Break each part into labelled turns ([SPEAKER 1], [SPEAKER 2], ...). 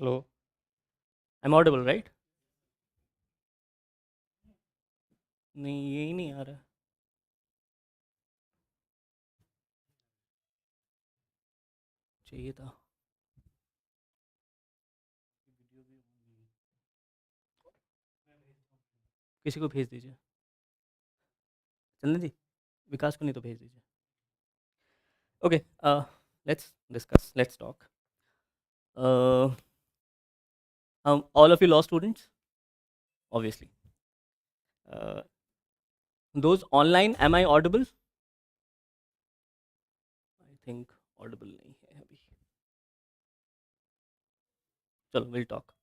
[SPEAKER 1] Hello. I'm audible, right? नहीं यही नहीं आ रहा है। चाहिए था। किसी को भेज दीजिए। चंदन जी, विकास को नहीं तो भेज दीजिए। Okay, let's discuss. Let's talk. Uh, all of you law students, obviously. Uh, those online, am I audible? I think audible नहीं है अभी. चलो, we'll talk.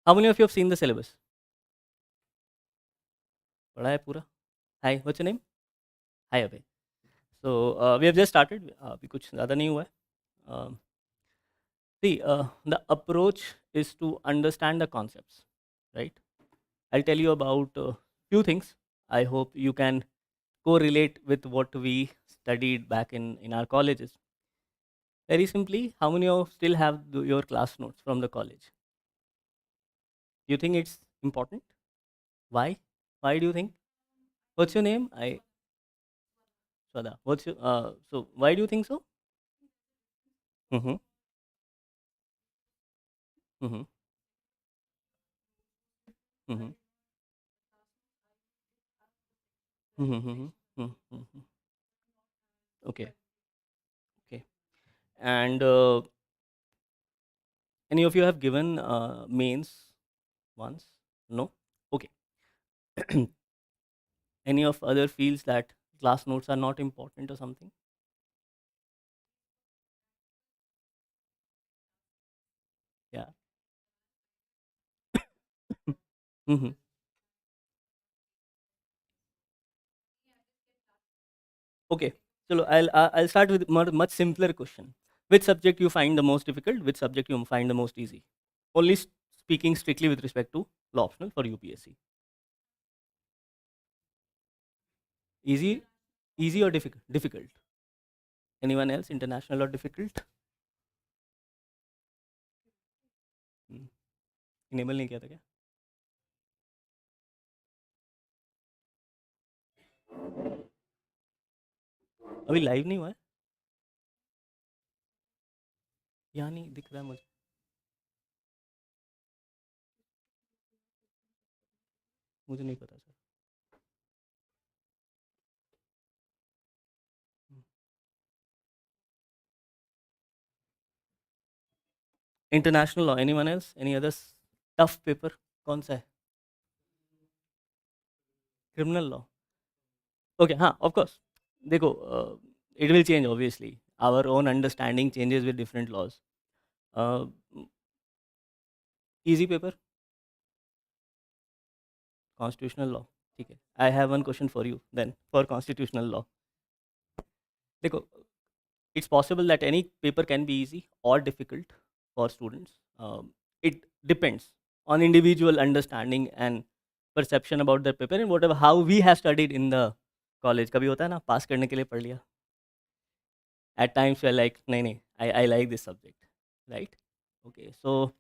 [SPEAKER 1] How many of you have seen the syllabus? पढ़ा है पूरा? Hi, what's your name? Hi, Abhay. So we have just started. अभी कुछ ज़्यादा नहीं हुआ है. See, the approach is to understand the concepts, right? I'll tell you about a few things. I hope you can correlate with what we studied back in our colleges. Very simply, how many of still have your class notes from the college? Do you think it's important? Why? Why do you think? What's your name? Swada. What's your, so why do you think so? Mm-hmm. Mm-hmm. Mm-hmm. Mm-hmm. Mm-hmm. Okay. Okay. And any of you have given mains once? No? Okay. Any of other feels that class notes are not important or something? Yeah. Mhm. Okay. So I'll start with much simpler question. Which subject you find the most difficult? Which subject you find the most easy? Only speaking strictly with respect to law optional for UPSC. Easy, easy or difficult? Difficult. Anyone else? International or difficult? Enable नहीं किया था क्या? अभी live नहीं हुआ है? यहाँ नहीं दिख रहा है मुझे. मुझे नहीं पता sir. International law. Anyone else? Any other tough paper? कौन सा है? Criminal law. ओके, हाँ, ऑफ कोर्स. देखो, it will change obviously. Our own understanding changes with different laws. Easy paper. Constitutional law. ठीक है. I have one question for you then for constitutional law. देखो, it's possible that any paper can be easy or difficult for students. It depends on individual understanding and perception about the paper and whatever how we have studied in the college. कभी होता है ना, पास करने के लिए पढ़ लिया. At times we are like, नहीं नहीं, I like this subject, right? Okay, so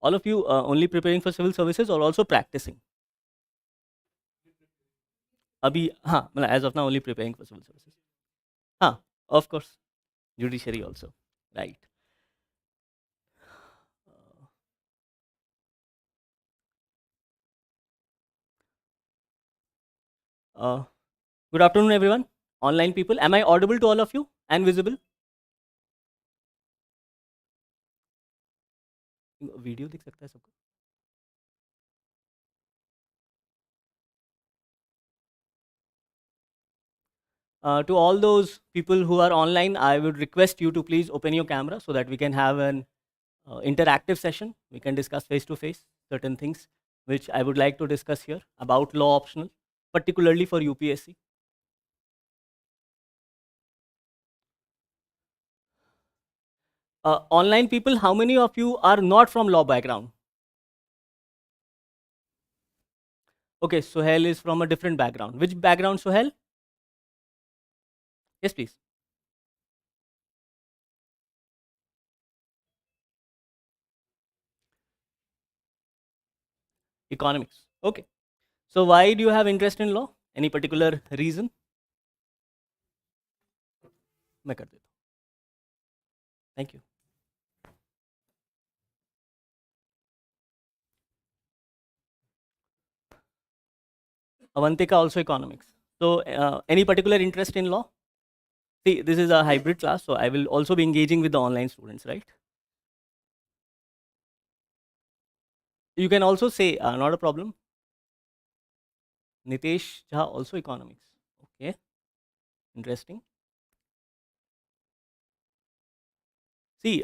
[SPEAKER 1] all of you only preparing for civil services or also practicing? अभी हाँ, मतलब as of now only preparing for civil services. हाँ, of course, judiciary also, right? Uh, Good afternoon, everyone. Online people, am I audible to all of you and visible? Video दिख सकता है सबको? To all those people who are online, I would request you to please open your camera so that we can have an interactive session. We can discuss face to face certain things which I would like to discuss here about law optional, particularly for UPSC. Online people, how many of you are not from law background? Okay, Suhail is from a different background. Which background, Suhail? Yes, please. Economics. Okay. So why do you have interest in law? Any particular reason? मैं कर देता हूँ. Thank you. Avantika also economics. So any particular interest in law? See, this is a hybrid class, so I will also be engaging with the online students, right? You can also say, not a problem. Nitesh Jha also economics. Okay, interesting. See,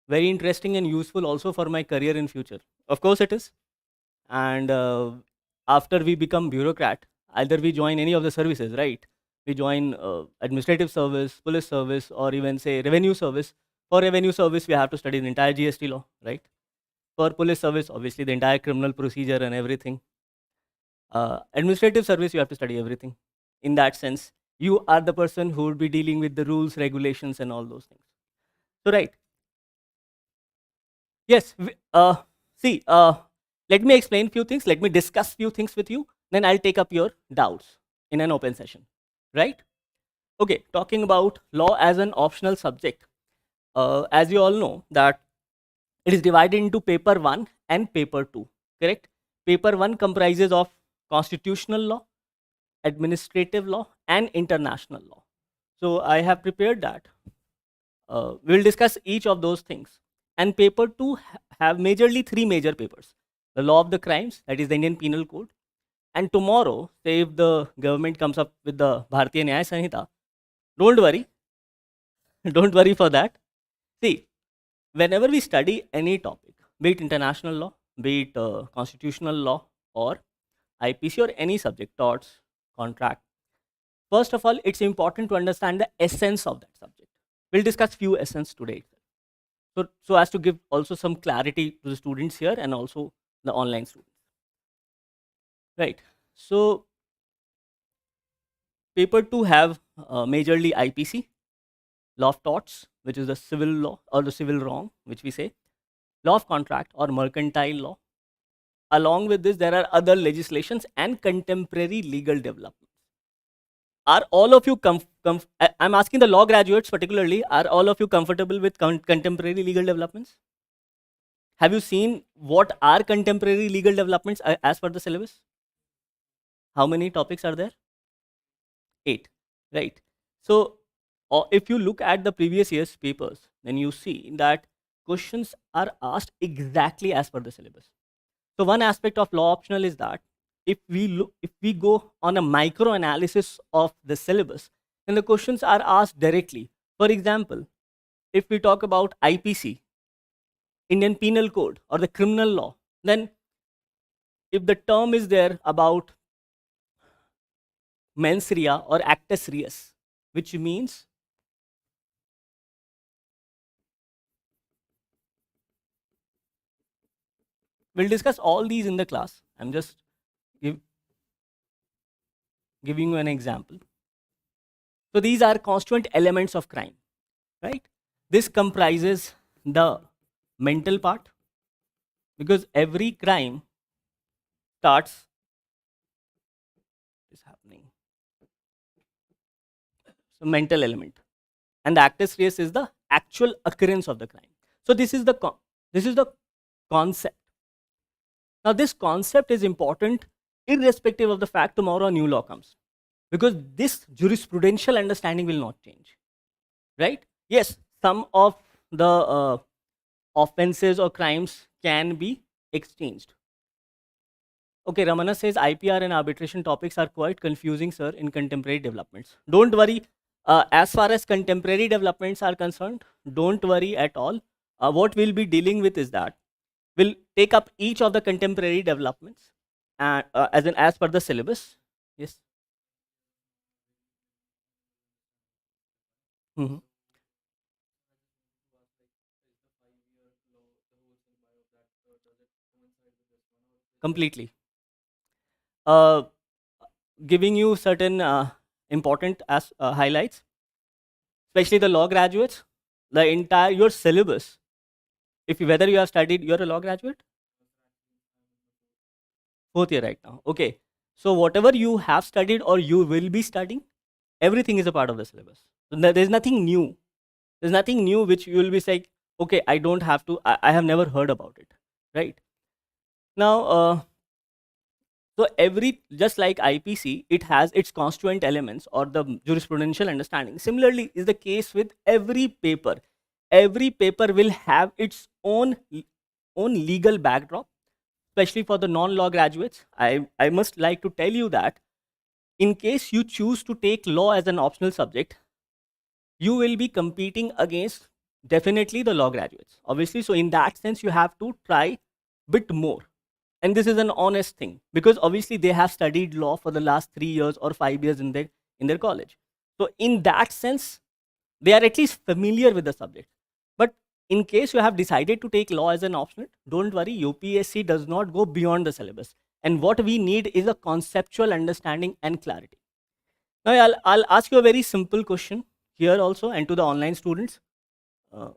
[SPEAKER 1] very interesting and useful also for my career in future. Of course it is. And after we become bureaucrat, either we join any of the services, right? We join administrative service, police service, or even say revenue service. For revenue service, we have to study the entire GST law, right? For police service, obviously the entire criminal procedure and everything. Administrative service, you have to study everything. In that sense, you are the person who would be dealing with the rules, regulations, and all those things. So, right. Yes. See, let me explain few things. Let me discuss few things with you. Then I'll take up your doubts in an open session. Right? Okay. Talking about law as an optional subject. As you all know that it is divided into paper 1 and paper 2. Correct? Paper 1 comprises of constitutional law, administrative law, and international law. So I have prepared that. We will discuss each of those things. And paper 2 have majorly three major papers. The law of the crimes, that is the Indian Penal Code. And tomorrow, say if the government comes up with the Bharatiya Nyaya Sanhita, don't worry. Don't worry for that. See, whenever we study any topic, be it international law, be it constitutional law, or IPC, or any subject, torts, contract, first of all, it's important to understand the essence of that subject. We'll discuss few essence today. So as to give also some clarity to the students here and also the online students. Right. So paper 2 have majorly IPC, law of torts, which is the civil law or the civil wrong, which we say, law of contract or mercantile law. Along with this, there are other legislations and contemporary legal developments. Are all of you I'm asking the law graduates particularly, are all of you comfortable with contemporary legal developments? Have you seen what are contemporary legal developments as per the syllabus? How many topics are there? 8, right? So if you look at the previous year's papers, then you see that questions are asked exactly as per the syllabus. So one aspect of law optional is that if we go on a micro analysis of the syllabus, then the questions are asked directly. For example, if we talk about IPC, Indian Penal Code, or the criminal law, then if the term is there about Mensuria or actus reus, which means we'll discuss all these in the class. I'm just giving you an example. So these are constituent elements of crime, right? This comprises the mental part, because every crime starts is happening. So mental element, and the actus reus is the actual occurrence of the crime. So this is the concept. Now this concept is important irrespective of the fact tomorrow a new law comes, because this jurisprudential understanding will not change, right? Yes, some of the offenses or crimes can be exchanged. Okay, Ramana says IPR and arbitration topics are quite confusing, sir, in contemporary developments. Don't worry. As far as contemporary developments are concerned, don't worry at all. What we'll be dealing with is that we'll take up each of the contemporary developments and as per the syllabus. Yes. Mhm. Completely. Uh, Giving you certain important highlights, especially the law graduates, the entire your syllabus If whether you have studied, you're a law graduate, fourth year right now. Okay. So whatever you have studied or you will be studying, everything is a part of the syllabus. So there's nothing new. There's nothing new which you will be saying, okay, I don't have to, I have never heard about it. Right. Now, so every, just like IPC, it has its constituent elements or the jurisprudential understanding. Similarly, is the case with every paper. Every paper will have its own legal backdrop, especially for the non-law graduates. I must like to tell you that in case you choose to take law as an optional subject, you will be competing against definitely the law graduates. Obviously, so in that sense, you have to try bit more. And this is an honest thing because obviously they have studied law for the last 3 years or 5 years in their college. So in that sense, they are at least familiar with the subject. But in case you have decided to take law as an optional, don't worry, UPSC does not go beyond the syllabus. And what we need is a conceptual understanding and clarity. Now, I'll ask you a very simple question here also and to the online students. Uh,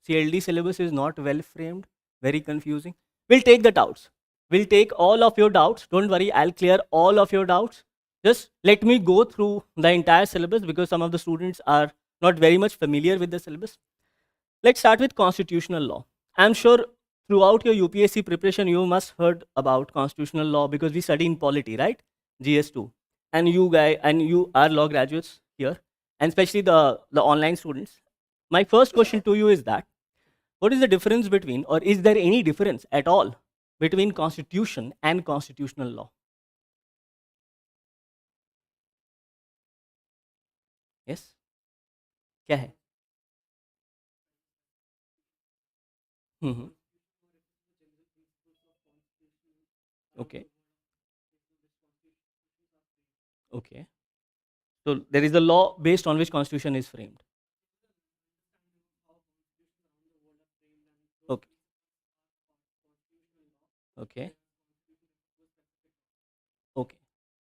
[SPEAKER 1] CLD syllabus is not well framed, very confusing. We'll take the doubts. We'll take all of your doubts. Don't worry, I'll clear all of your doubts. Just let me go through the entire syllabus because some of the students are not very much familiar with the syllabus. Let's start with constitutional law. I'm sure throughout your UPSC preparation, you must heard about constitutional law because we study in polity, right? GS2. And you are law graduates here, and especially the online students. My first question to you is that what is the difference between, or is there any difference at all between constitution and constitutional law? Yes? क्या है? हम्म. Okay. Okay. So there is a law based on which constitution is framed. Okay. Okay. Okay.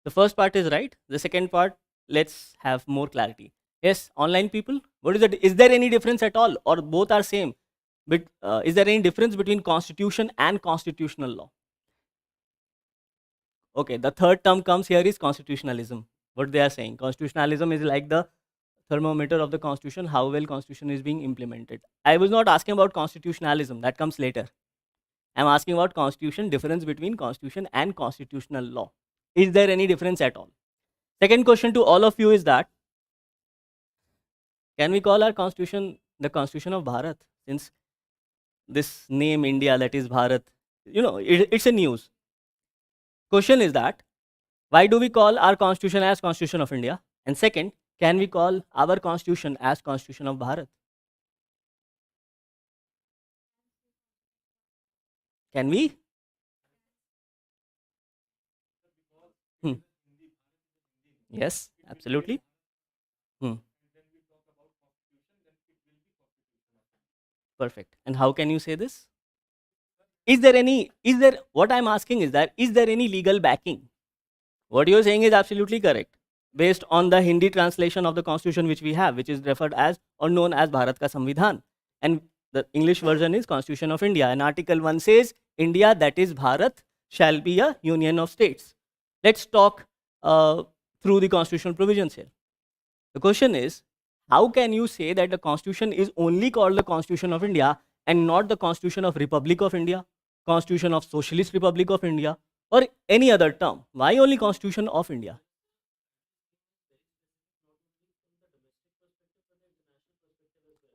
[SPEAKER 1] The first part is right. The second part, let's have more clarity. Yes, online people, what is it? Is there any difference at all, or both are same? But is there any difference between constitution and constitutional law? Okay, the third term comes here is constitutionalism. What they are saying, constitutionalism is like the thermometer of the constitution, how well constitution is being implemented. I was not asking about constitutionalism, that comes later. I'm asking about constitution, difference between constitution and constitutional law. Is there any difference at all? Second question to all of you is that, can we call our constitution the constitution of Bharat? Since this name India, that is Bharat, it's a news. Question is that, why do we call our constitution as Constitution of India? And second, can we call our constitution as Constitution of Bharat? Can we? Hmm. Yes, absolutely. Hmm. Perfect. And how can you say this? What I'm asking is that, is there any legal backing? What you're saying is absolutely correct. Based on the Hindi translation of the constitution which we have, which is referred as or known as Bharat ka Samvidhan. And the English version is Constitution of India. And Article 1 says, India, that is Bharat, shall be a union of states. Let's talk through the constitutional provisions here. The question is, how can you say that the constitution is only called the Constitution of India and not the Constitution of Republic of India, Constitution of Socialist Republic of India, or any other term? Why only Constitution of India?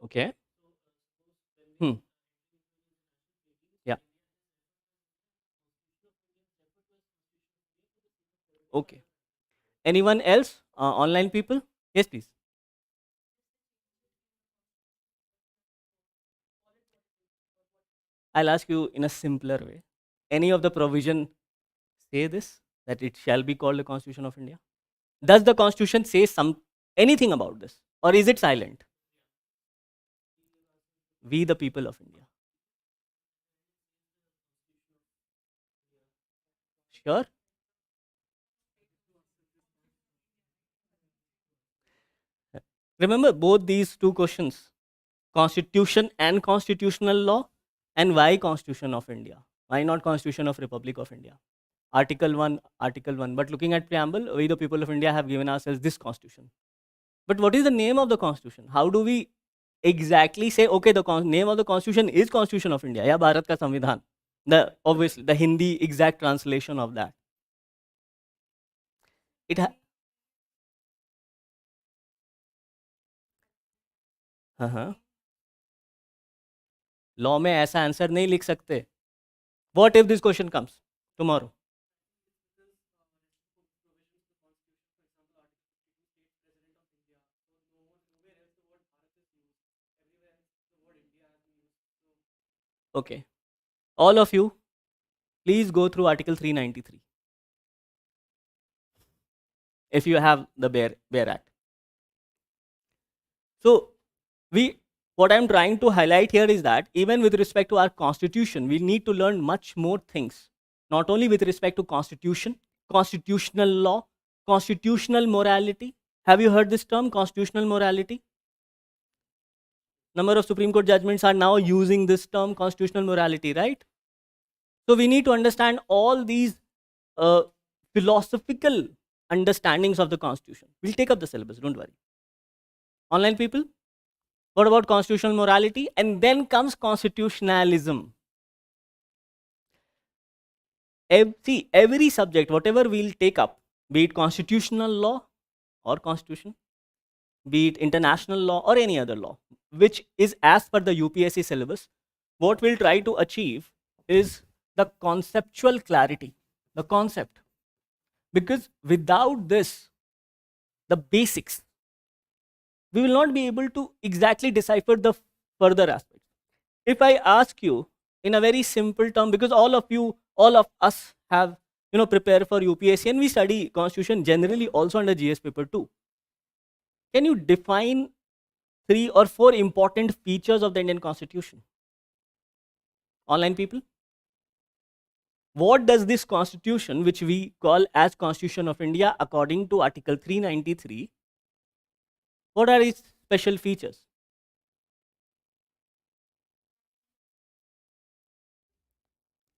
[SPEAKER 1] Okay. Hmm. Yeah. Okay. Anyone else? Online people? Yes, please. I'll ask you in a simpler way. Any of the provision say this, that it shall be called the Constitution of India? Does the Constitution say anything about this, or is it silent? We, the people of India. Sure. Remember both these two questions. Constitution and constitutional law, and why Constitution of India? Why not Constitution of Republic of India? Article 1, Article 1. But looking at preamble, we the people of India have given ourselves this constitution. But what is the name of the constitution? How do we exactly say, okay, the name of the constitution is Constitution of India, yeah, Bharat ka Samvidhan. The obviously the Hindi exact translation of that. It हाँ, law में ऐसा answer नहीं लिख सकते. What if this question comes tomorrow? Okay, all of you, please go through Article 393 if you have the Bear Act. So, what I'm trying to highlight here is that even with respect to our constitution, we need to learn much more things. Not only with respect to constitution, constitutional law, constitutional morality. Have you heard this term, constitutional morality? Number of Supreme Court judgments are now using this term, constitutional morality, right? So we need to understand all these philosophical understandings of the constitution. We'll take up the syllabus, don't worry. Online people, what about constitutional morality? And then comes constitutionalism. See, every subject, whatever we'll take up, be it constitutional law or constitution, be it international law or any other law, which is as per the UPSC syllabus, what we'll try to achieve is the conceptual clarity, the concept. Because without this, the basics, we will not be able to exactly decipher the further aspects. If I ask you in a very simple term, because all of us have prepared for UPSC and we study constitution generally also under GS paper 2. Can you define 3 or 4 important features of the Indian constitution? Online people? What does this constitution, which we call as Constitution of India according to Article 393, what are its special features?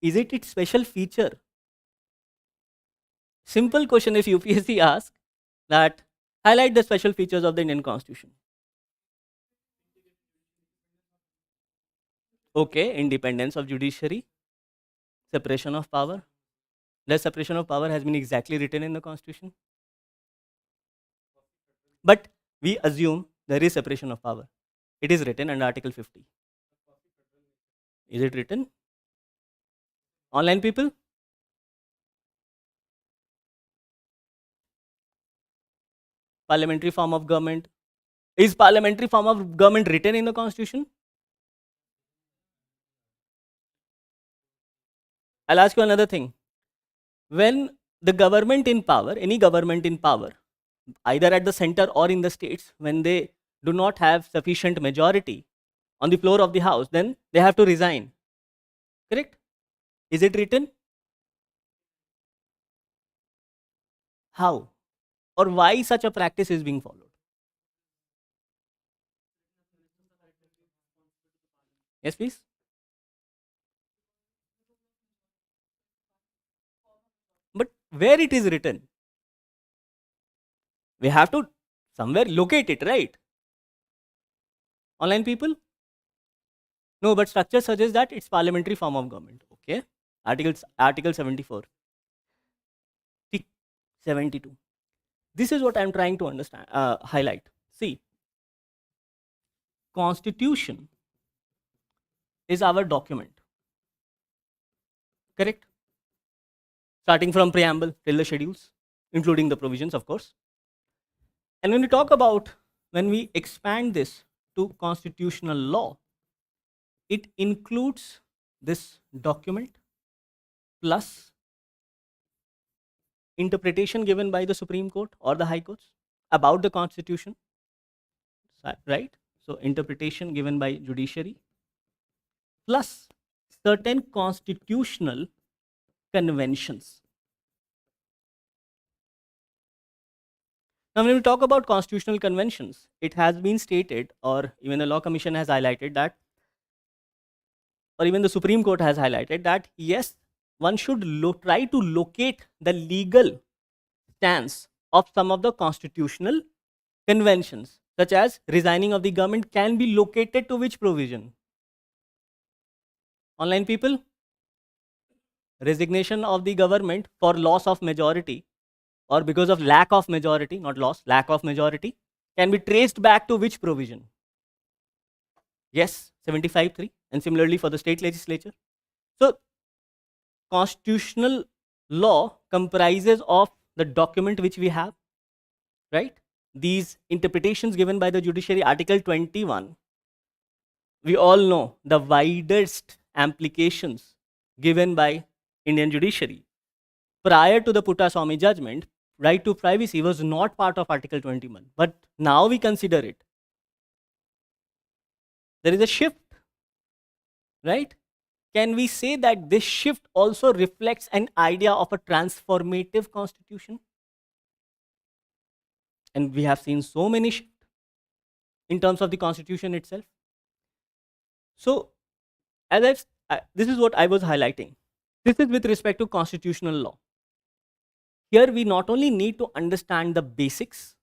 [SPEAKER 1] Is it its special feature? Simple question if UPSC asks that highlight the special features of the Indian constitution. Okay, independence of judiciary, separation of power. The separation of power has been exactly written in the constitution. But we assume there is separation of power. It is written under Article 50. Is it written? Online people? Parliamentary form of government. Is parliamentary form of government written in the constitution? I'll ask you another thing. When the government in power, any government in power, either at the center or in the states, when they do not have sufficient majority on the floor of the house, then they have to resign. Correct? Is it written? How? Or why such a practice is being followed? Yes, please. But where it is written? We have to somewhere locate it, right? Online people? No, but structure suggests that it's parliamentary form of government. Okay. Article 74. 72. This is what I'm trying to understand, highlight. See, constitution is our document. Correct? Starting from preamble till the schedules, including the provisions, of course. And when we expand this to constitutional law, it includes this document plus interpretation given by the Supreme Court or the High Courts about the Constitution, right? So interpretation given by judiciary plus certain constitutional conventions. Now, when we talk about constitutional conventions, it has been stated, or even the Law Commission has highlighted that, or even the Supreme Court has highlighted that, yes, one should try to locate the legal stance of some of the constitutional conventions, such as resigning of the government can be located to which provision? Online people, resignation of the government for loss of majority or because of lack of majority, not loss, lack of majority, can be traced back to which provision? Yes, 75(3), and similarly for the state legislature. So, constitutional law comprises of the document which we have, right? These interpretations given by the judiciary, Article 21, we all know the widest implications given by Indian judiciary. Prior to the Puttaswamy judgment, right to privacy was not part of Article 21, but now we consider it. There is a shift, right? Can we say that this shift also reflects an idea of a transformative constitution? And we have seen so many shifts in terms of the constitution itself. So, this is what I was highlighting. This is with respect to constitutional law. Here we not only need to understand the basics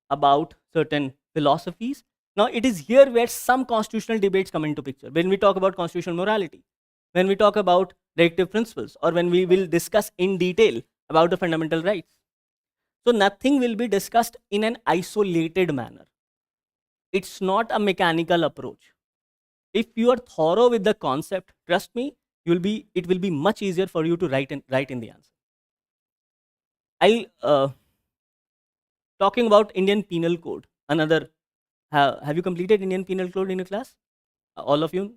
[SPEAKER 1] about certain philosophies. Now it is here where some constitutional debates come into picture. When we talk about constitutional morality, when we talk about directive principles, or when we will discuss in detail about the fundamental rights. So nothing will be discussed in an isolated manner. It's not a mechanical approach. If you are thorough with the concept, trust me, it will be much easier for you to write in the answer. Talking about Indian Penal Code, another, have you completed Indian Penal Code in your class? All of you?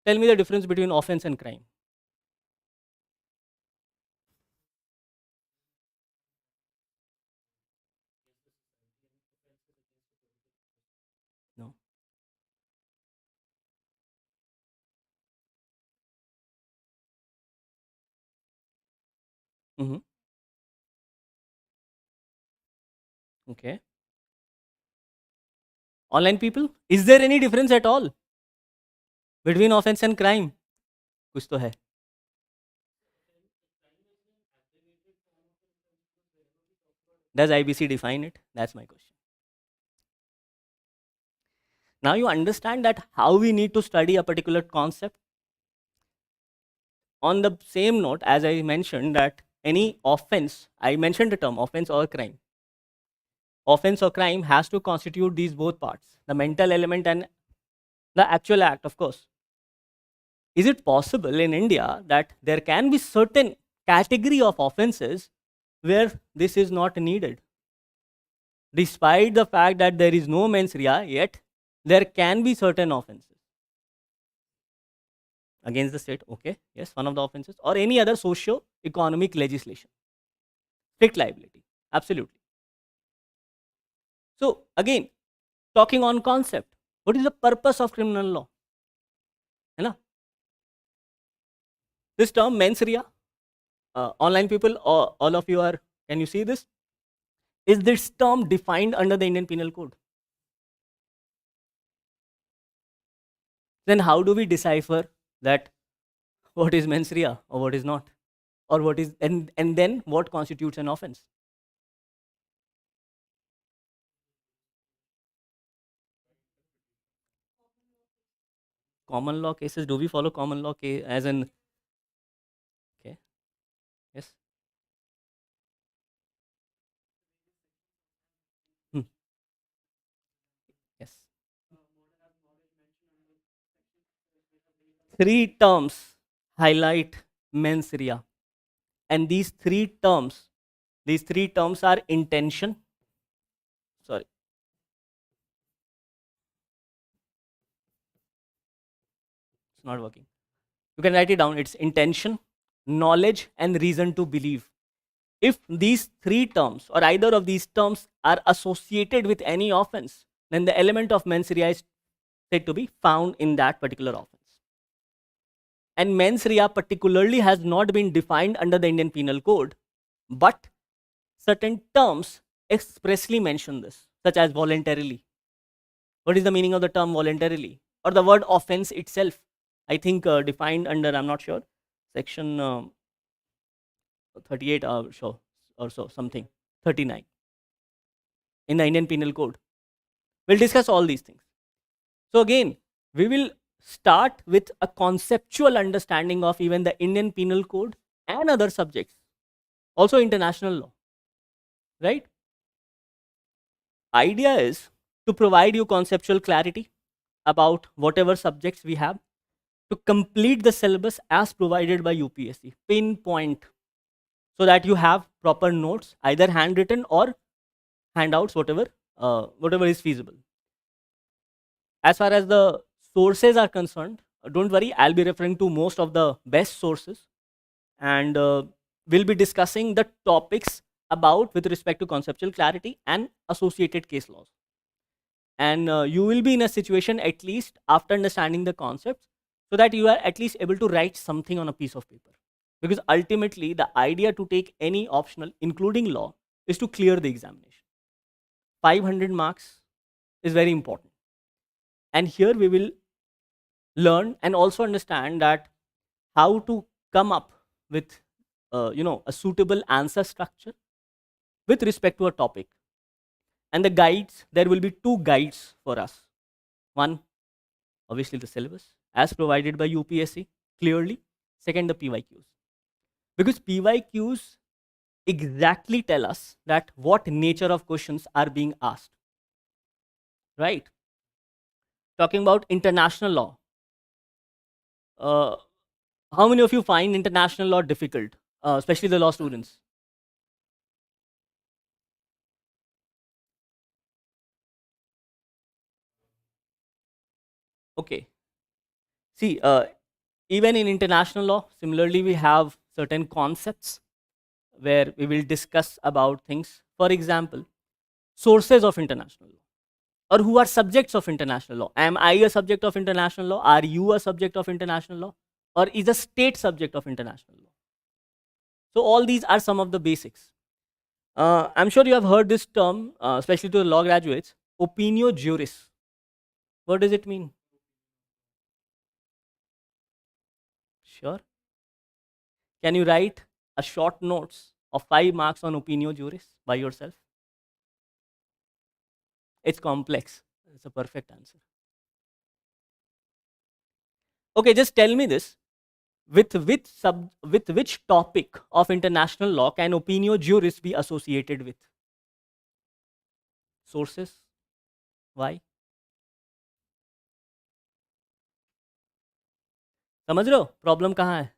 [SPEAKER 1] Tell me the difference between offense and crime. No. Mm-hmm. Okay. Online people, is there any difference at all between offense and crime? कुछ तो है. Does IBC define it? That's my question. Now you understand that how we need to study a particular concept. On the same note, as I mentioned that any offense, I mentioned the term offense or crime. Offense or crime has to constitute these both parts, the mental element and the actual act, of course. Is it possible in India that there can be certain category of offenses where this is not needed? Despite the fact that there is no mens rea, yet there can be certain offenses against the state. Okay, yes, one of the offenses, or any other socio-economic legislation. Strict liability, absolutely. So again, talking on concept, what is the purpose of criminal law? You know, this term mens rea, online people, all of you are, can you see this? Is this term defined under the Indian Penal Code? Then how do we decipher that what is mens rea or what is not? Or what is, and then what constitutes an offense? Common law cases, do we follow common law as in, okay, yes. Hmm. Yes. Three terms highlight mens rea. And these three terms are intention. Sorry. It's not working. You can write it down. It's intention, knowledge, and reason to believe. If these three terms or either of these terms are associated with any offense, then the element of mens rea is said to be found in that particular offense. And mens rea particularly has not been defined under the Indian Penal Code, but certain terms expressly mention this, such as voluntarily. What is the meaning of the term voluntarily? Or the word offense itself? I think defined under, I'm not sure, section 38 or so, something, 39 in the Indian Penal Code. We'll discuss all these things. So again, we will start with a conceptual understanding of even the Indian Penal Code and other subjects, also international law, right? Idea is to provide you conceptual clarity about whatever subjects we have, to complete the syllabus as provided by UPSC, pinpoint, so that you have proper notes, either handwritten or handouts, whatever is feasible. As far as the sources are concerned, don't worry, I'll be referring to most of the best sources, and we'll be discussing the topics about with respect to conceptual clarity and associated case laws. And you will be in a situation, at least after understanding the concepts, so that you are at least able to write something on a piece of paper. Because ultimately, the idea to take any optional, including law, is to clear the examination. 500 marks is very important. And here we will learn and also understand that how to come up with a suitable answer structure with respect to a topic. And the guides, there will be two guides for us. One, obviously the syllabus as provided by UPSC clearly. Second, the PYQs. Because PYQs exactly tell us that what nature of questions are being asked. Right? Talking about international law. How many of you find international law difficult, especially the law students? Okay. See, even in international law, similarly, we have certain concepts where we will discuss about things. For example, sources of international law, or who are subjects of international law. Am I a subject of international law? Are you a subject of international law? Or is a state subject of international law? So all these are some of the basics. I'm sure you have heard this term, especially to the law graduates, opinio juris. What does it mean? Sure. Can you write a short notes of 5 marks on opinio juris by yourself? It's complex. It's a perfect answer. Okay, just tell me this. With which topic of international law can opinio juris be associated with? Sources. Why? समझ रहे हो problem कहाँ है?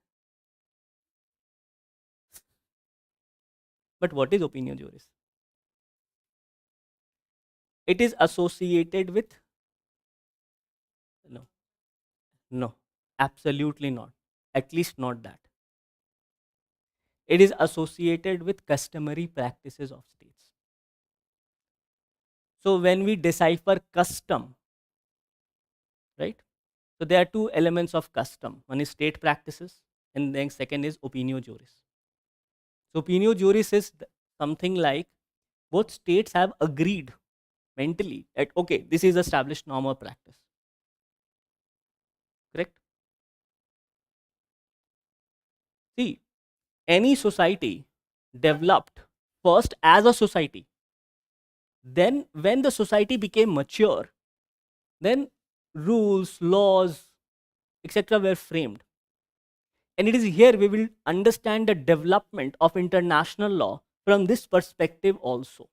[SPEAKER 1] But what is opinio juris? It is associated with, no, no, absolutely not. At least not that. It is associated with customary practices of states. So when we decipher custom, right? So there are two elements of custom. One is state practices, and then second is opinio juris. So opinio juris is something like both states have agreed mentally that okay, this is established norm or practice. Correct? See, any society developed first as a society. Then when the society became mature, then rules, laws, etc. were framed. And it is here we will understand the development of international law from this perspective also.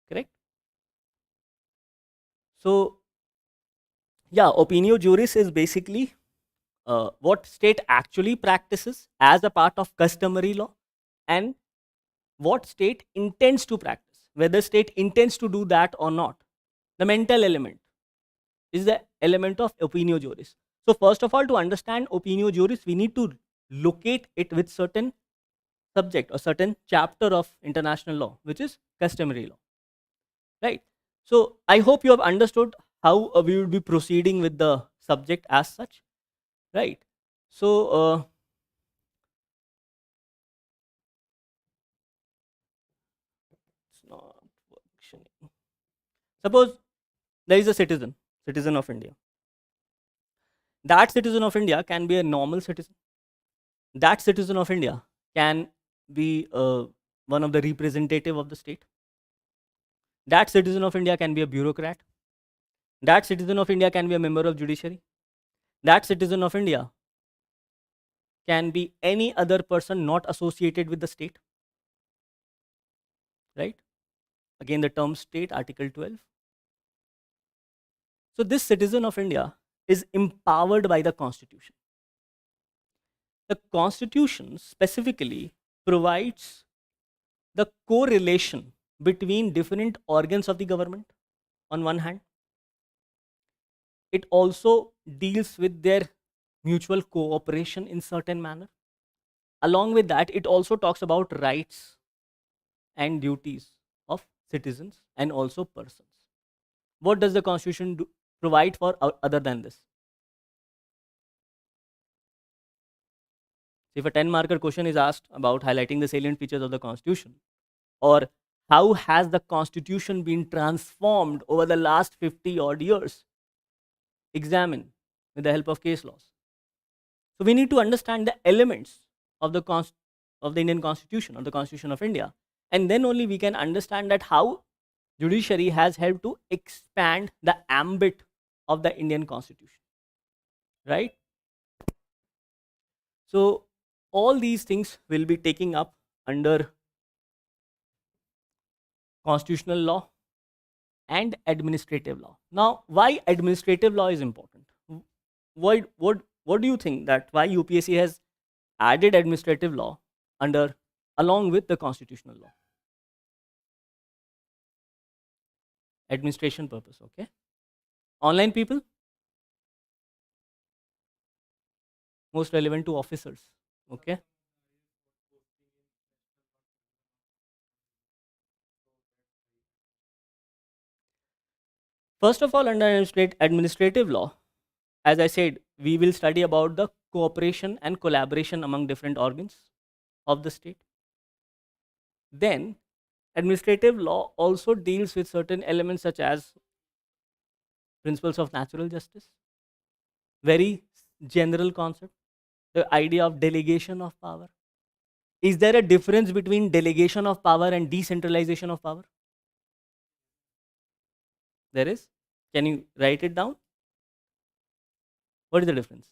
[SPEAKER 1] Correct? So, yeah, opinio juris is basically what state actually practices as a part of customary law, and what state intends to practice, whether state intends to do that or not. The mental element is the element of opinio juris. So first of all, to understand opinio juris, we need to locate it with certain subject or certain chapter of international law, which is customary law. Right? So I hope you have understood how we will be proceeding with the subject as such. Right? So It's not functioning. Suppose there is a citizen of India. That citizen of India can be a normal citizen. That citizen of India can be one of the representative of the state. That citizen of India can be a bureaucrat. That citizen of India can be a member of judiciary. That citizen of India can be any other person not associated with the state. Right? Again, the term state, Article 12. So this citizen of India is empowered by the Constitution. The Constitution specifically provides the correlation between different organs of the government on one hand. It also deals with their mutual cooperation in certain manner. Along with that, it also talks about rights and duties of citizens and also persons. What does the Constitution provide for other than this? If a 10 marker question is asked about highlighting the salient features of the Constitution, or how has the Constitution been transformed over the last 50 odd years, examine with the help of case laws. So we need to understand the elements of the Indian Constitution or the Constitution of India, and then only we can understand that how judiciary has helped to expand the ambit of the Indian Constitution, right? So all these things will be taking up under constitutional law and administrative law. Now, why administrative law is important? What do you think that why UPSC has added administrative law along with the constitutional law? Administration purpose, okay. Online people, most relevant to officers, okay. First of all, under administrative law, as I said, we will study about the cooperation and collaboration among different organs of the state. Then, administrative law also deals with certain elements such as principles of natural justice, very general concept, the idea of delegation of power. Is there a difference between delegation of power and decentralization of power? There is. Can you write it down? What is the difference?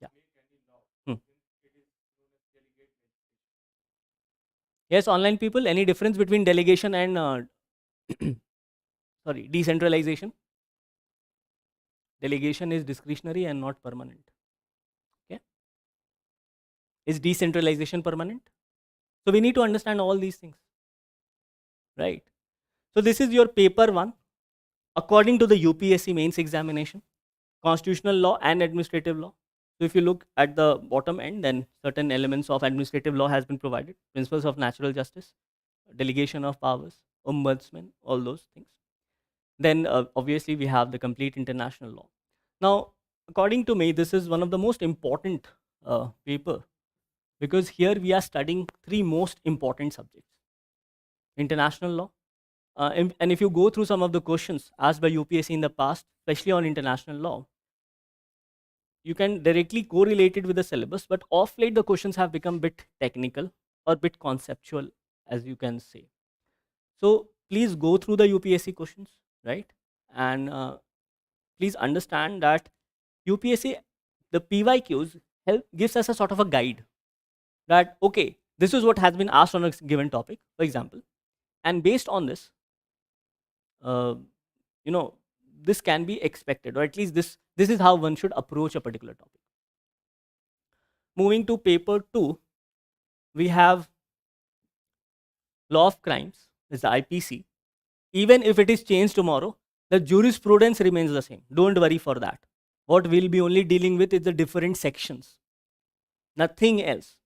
[SPEAKER 1] Yeah. Hmm. Yes, online people, any difference between delegation and sorry, decentralization? Delegation is discretionary and not permanent. Okay. Is decentralization permanent? So we need to understand all these things. Right. So this is your paper 1 according to the UPSC mains examination, constitutional law and administrative law. So if you look at the bottom end, then certain elements of administrative law has been provided, principles of natural justice, delegation of powers, ombudsman, all those things. Then obviously we have the complete international law. Now, according to me, this is one of the most important paper, because here we are studying 3 most important subjects. International law, and if you go through some of the questions asked by UPSC in the past, especially on international law, you can directly correlate it with the syllabus, but of late the questions have become a bit technical or bit conceptual, as you can say. So please go through the UPSC questions, right? And please understand that UPSC, the PYQs gives us a sort of a guide that, okay, this is what has been asked on a given topic, for example, and based on this, you know, this can be expected, or at least this is how one should approach a particular topic. Moving to paper 2, we have law of crimes, is the IPC. Even if it is changed tomorrow, the jurisprudence remains the same. Don't worry for that. What we'll be only dealing with is the different sections, nothing else.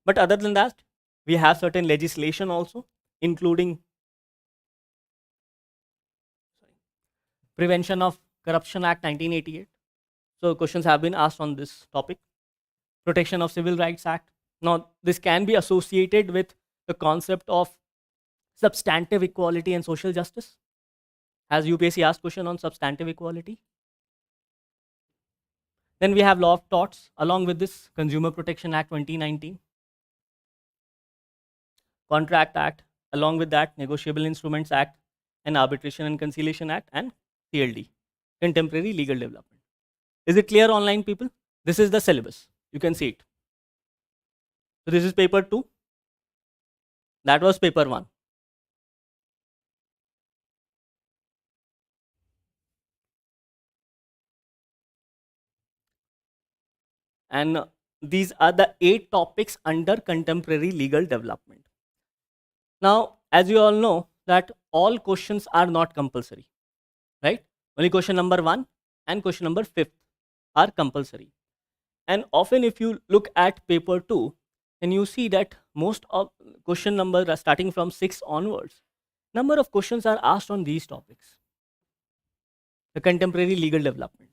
[SPEAKER 1] But other than that, we have certain legislation also, including prevention of Corruption Act 1988. So questions have been asked on this topic. Protection of Civil Rights Act. Now, this can be associated with the concept of substantive equality and social justice. Has UPSC asked question on substantive equality? Then we have law of torts along with this Consumer Protection Act 2019, Contract Act, along with that Negotiable Instruments Act and Arbitration and Conciliation Act and CLD, Contemporary Legal Development. Is it clear online, people? This is the syllabus. You can see it. So this is paper 2. That was paper 1. And these are the 8 topics under contemporary legal development. Now, as you all know, that all questions are not compulsory, right? Only question number 1 and question number 5 are compulsory. And often if you look at paper 2, then you see that most of question numbers are starting from 6 onwards. Number of questions are asked on these topics, the contemporary legal development.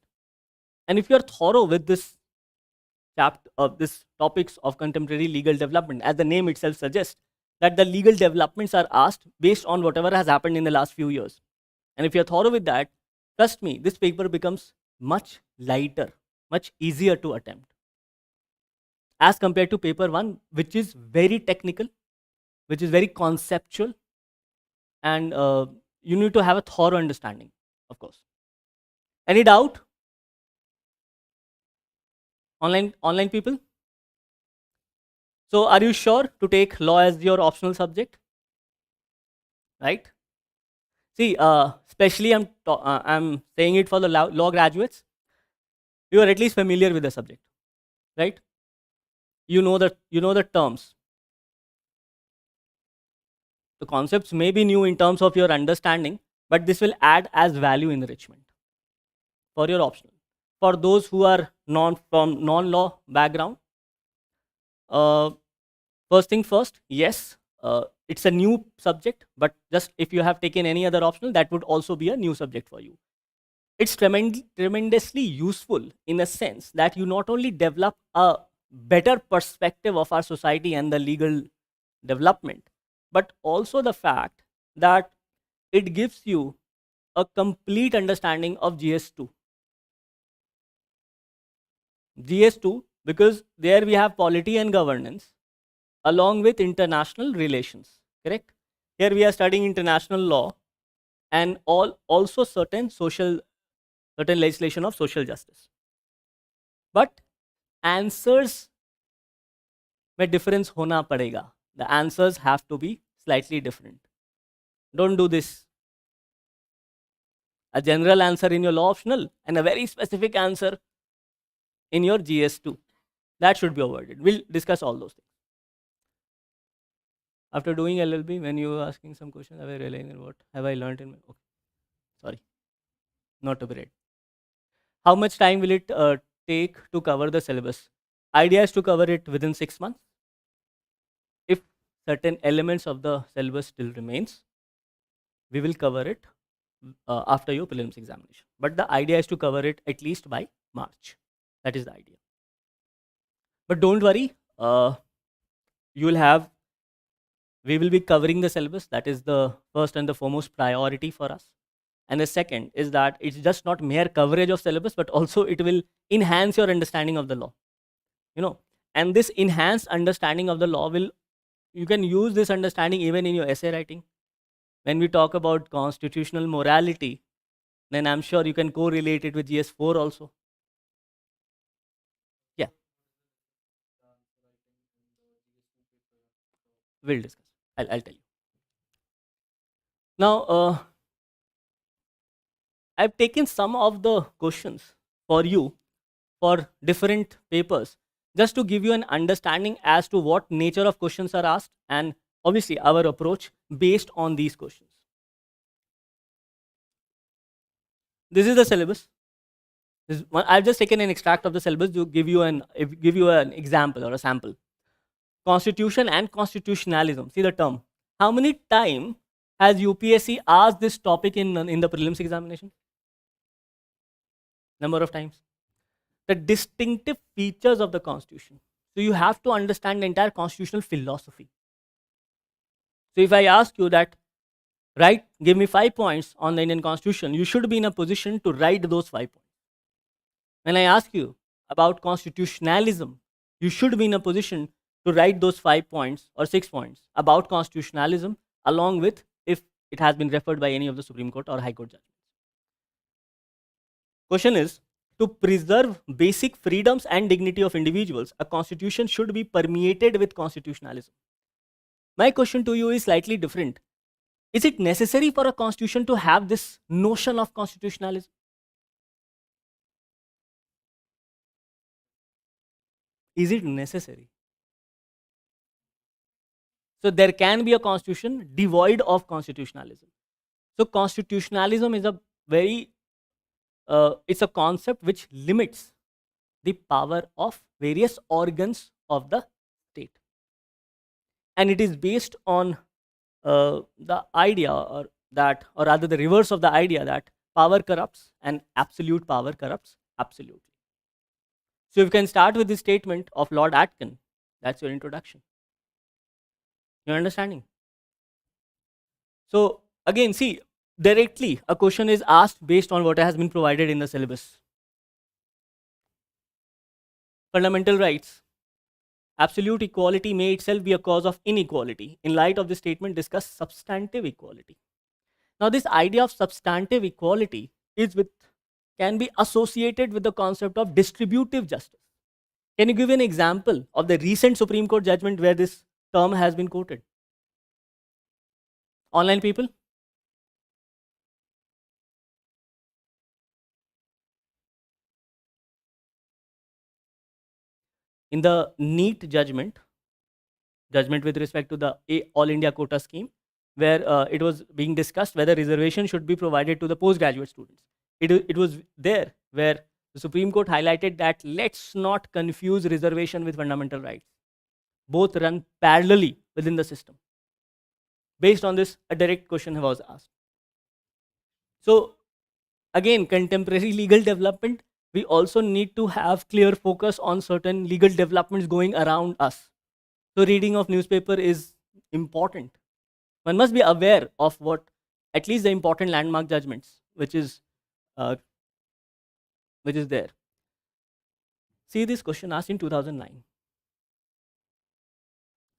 [SPEAKER 1] And if you are thorough with this chapter of this topics of contemporary legal development, as the name itself suggests, that the legal developments are asked based on whatever has happened in the last few years. And if you're thorough with that, trust me, this paper becomes much lighter, much easier to attempt as compared to paper 1, which is very technical, which is very conceptual, and you need to have a thorough understanding, of course. Any doubt? Online people? So are you sure to take law as your optional subject? Right? See, especially I'm saying it for the law graduates. You are at least familiar with the subject, right? You know the terms. The concepts may be new in terms of your understanding, but this will add as value enrichment for your optional. For those who are from non-law background, first thing first, yes, it's a new subject, but just if you have taken any other optional, that would also be a new subject for you. It's tremendously useful in a sense that you not only develop a better perspective of our society and the legal development, but also the fact that it gives you a complete understanding of GS2. GS2, because there we have polity and governance along with international relations, correct? Here we are studying international law and also certain legislation of social justice. But answers में difference होना पड़ेगा. The answers have to be slightly different. Don't do this. A general answer in your law optional and a very specific answer in your GS2. That should be avoided. We'll discuss all those things. After doing LLB, when you were asking some questions, have I realized what have I learned in my... Okay. Sorry. Not to be read. How much time will it take to cover the syllabus? Idea is to cover it within 6 months. If certain elements of the syllabus still remains, we will cover it after your prelims examination. But the idea is to cover it at least by March. That is the idea. But don't worry, we will be covering the syllabus. That is the first and the foremost priority for us. And the second is that it's just not mere coverage of syllabus, but also it will enhance your understanding of the law. And this enhanced understanding of the law you can use this understanding even in your essay writing. When we talk about constitutional morality, then I'm sure you can correlate it with GS4 also. Yeah. We'll discuss. I'll tell you. Now, I've taken some of the questions for you for different papers, just to give you an understanding as to what nature of questions are asked and obviously our approach based on these questions. This is the syllabus. I've just taken an extract of the syllabus to give you an example or a sample. Constitution and constitutionalism. See the term. How many times has UPSC asked this topic in the prelims examination? Number of times. The distinctive features of the constitution. So you have to understand the entire constitutional philosophy. So if I ask you that, write, give me 5 points on the Indian constitution, you should be in a position to write those 5 points. When I ask you about constitutionalism, you should be in a position to write those 5 points or 6 points about constitutionalism, along with if it has been referred by any of the Supreme Court or High Court judgments. Question is, to preserve basic freedoms and dignity of individuals, a constitution should be permeated with constitutionalism. My question to you is slightly different. Is it necessary for a constitution to have this notion of constitutionalism? Is it necessary? So there can be a constitution devoid of constitutionalism. So constitutionalism is a very, it's a concept which limits the power of various organs of the state. And it is based on the idea, or rather the reverse of the idea, that power corrupts and absolute power corrupts absolutely. So you can start with the statement of Lord Atkin. That's your introduction. You're understanding? So again, see, directly a question is asked based on what has been provided in the syllabus. Fundamental rights. Absolute equality may itself be a cause of inequality. In light of this statement, discuss substantive equality. Now, this idea of substantive equality can be associated with the concept of distributive justice. Can you give an example of the recent Supreme Court judgment where this term has been quoted? Online people? In the NEET judgment with respect to the All India quota scheme, where it was being discussed whether reservation should be provided to the postgraduate students. It was there where the Supreme Court highlighted that let's not confuse reservation with fundamental rights. Both run parallelly within the system. Based on this, a direct question was asked. So again, contemporary legal development, we also need to have clear focus on certain legal developments going around us. So reading of newspaper is important. One must be aware of what, at least the important landmark judgments, which is there. See this question asked in 2009.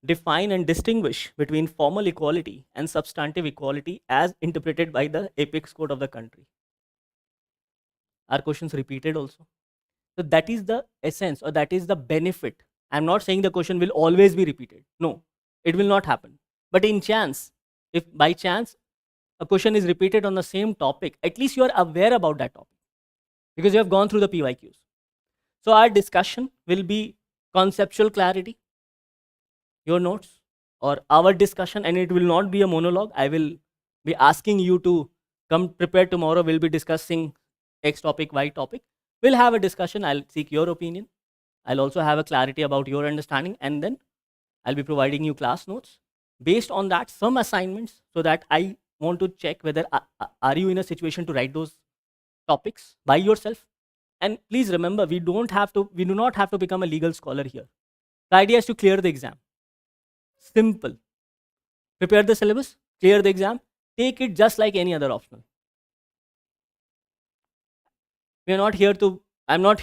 [SPEAKER 1] Define and distinguish between formal equality and substantive equality as interpreted by the apex court of the country. Are questions repeated also? So that is the essence, or that is the benefit. I'm not saying the question will always be repeated. No, it will not happen. But in chance, if by chance a question is repeated on the same topic, at least you are aware about that topic because you have gone through the PYQs. So our discussion will be conceptual clarity, your notes, or our discussion, and it will not be a monologue. I will be asking you to come prepared tomorrow. We'll be discussing X topic, Y topic. We'll have a discussion. I'll seek your opinion. I'll also have a clarity about your understanding, and then I'll be providing you class notes. Based on that, some assignments, so that I want to check whether are you in a situation to write those topics by yourself. And please remember, we do not have to become a legal scholar here. The idea is to clear the exam. Simple. Prepare the syllabus, clear the exam, take it just like any other optional. We are not here to, I'm no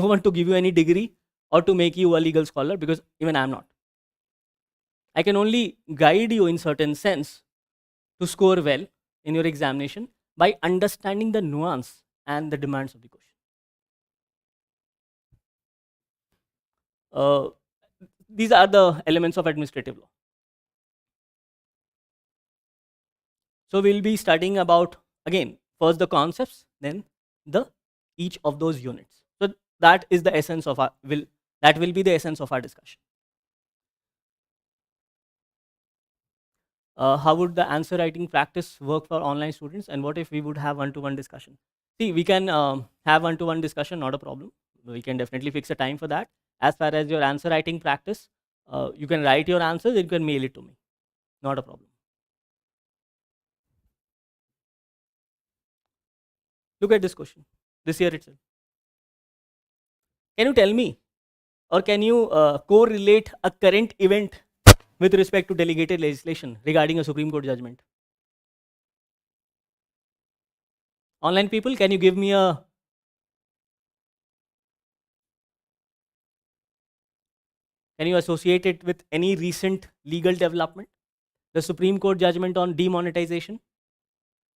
[SPEAKER 1] one to give you any degree or to make you a legal scholar, because even I'm not. I can only guide you in certain sense to score well in your examination by understanding the nuance and the demands of the question. These are the elements of administrative law. So we'll be studying about, again, first the concepts, then each of those units. So that is the essence of that will be the essence of our discussion. How would the answer writing practice work for online students, and what if we would have one-to-one discussion? See, we can have one-to-one discussion, not a problem. We can definitely fix a time for that. As far as your answer writing practice, you can write your answers, you can mail it to me. Not a problem. Look at this question, this year itself. Can you tell me, or can you correlate a current event with respect to delegated legislation regarding a Supreme Court judgment? Online people, can you give me a, can you associate it with any recent legal development? The Supreme Court judgment on demonetization,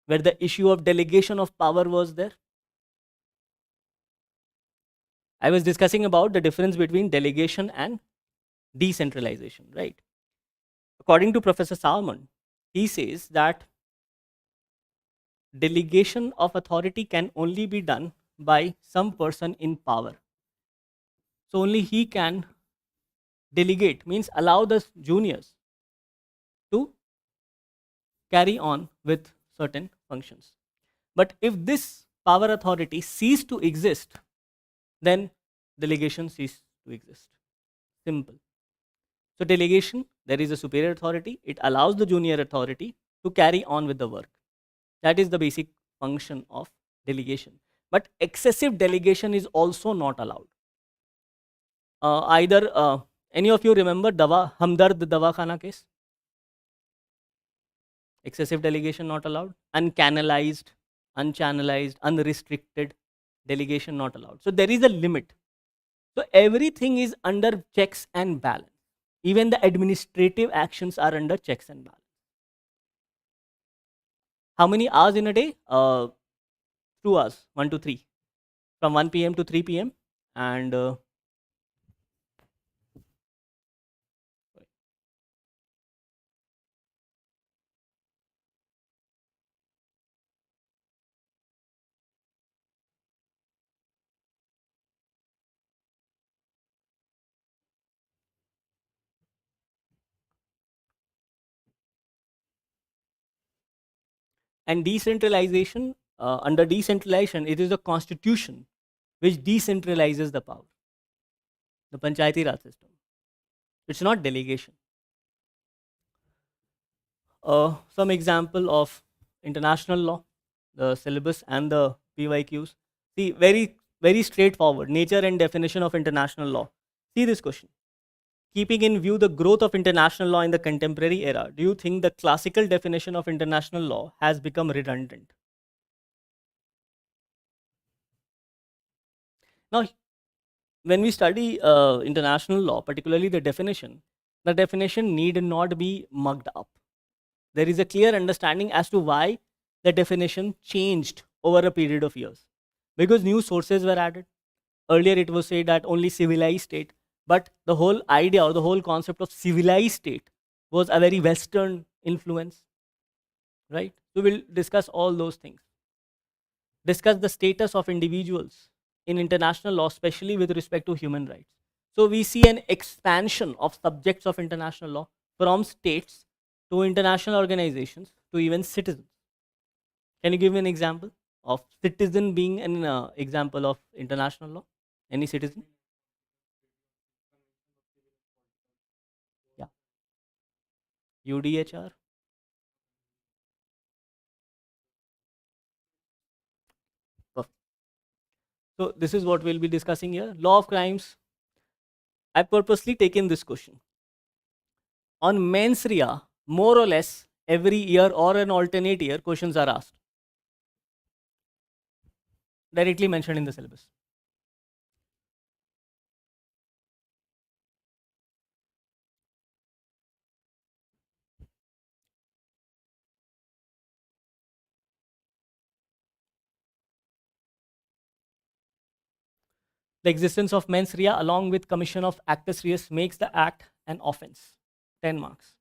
[SPEAKER 1] where the issue of delegation of power was there. I was discussing about the difference between delegation and decentralization, right? According to Professor Salmon, he says that delegation of authority can only be done by some person in power. So only he can delegate, means allow the juniors to carry on with certain functions. But if this power authority cease to exist, then delegation cease to exist. Simple. So delegation, there is a superior authority, it allows the junior authority to carry on with the work. That is the basic function of delegation. But excessive delegation is also not allowed. Either any of you remember Hamdard Dawakhana case? Excessive delegation not allowed. Uncanalized, unchannelized, unrestricted delegation not allowed. So there is a limit. So everything is under checks and balance. Even the administrative actions are under checks and balance. How many hours in a day? 2 hours, 1 to 3, from 1 p.m. to 3 p.m. And decentralization, under decentralization, it is the constitution which decentralizes the power, the Panchayati Raj system. It's not delegation. Some example of international law, the syllabus and the PYQs. See, very straightforward. Nature and definition of international law. See this question. Keeping in view the growth of international law in the contemporary era, do you think the classical definition of international law has become redundant? Now, when we study international law, particularly the definition need not be mugged up. There is a clear understanding as to why the definition changed over a period of years. Because new sources were added. Earlier it was said that only civilized state, but the whole idea or the whole concept of civilized state was a very Western influence, right? So we'll discuss all those things. Discuss the status of individuals in international law, especially with respect to human rights. So we see an expansion of subjects of international law from states to international organizations to even citizens. Can you give me an example of citizen being an example of international law? Any citizen? Yeah. UDHR. Perfect. So this is what we'll be discussing here. Law of crimes. I purposely taken this question. On Mensuria, more or less every year or an alternate year, questions are asked. Directly mentioned in the syllabus. The existence of mens rea along with commission of actus reus makes the act an offense. 10 marks.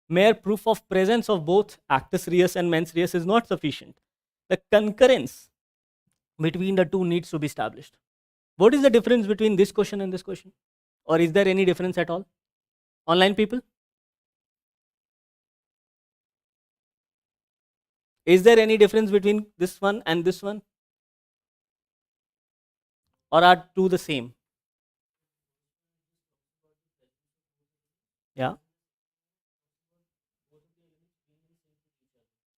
[SPEAKER 1] Mere proof of presence of both actus reus and mens reus is not sufficient. The concurrence between the two needs to be established. What is the difference between this question and this question? Or is there any difference at all? Online people? Is there any difference between this one and this one? Or are two the same? Yeah.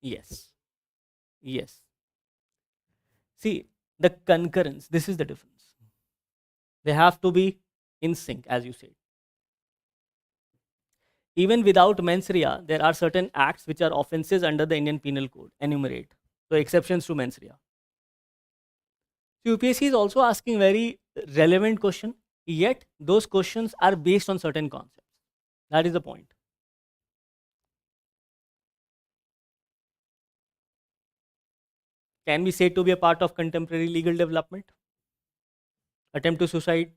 [SPEAKER 1] Yes. Yes. See, the concurrence, this is the difference. They have to be in sync, as you said. Even without mens rea, there are certain acts which are offenses under the Indian Penal Code, enumerate. So exceptions to mens rea. So UPSC is also asking very relevant question, yet those questions are based on certain concepts. That is the point. Can be said to be a part of contemporary legal development. Attempt to suicide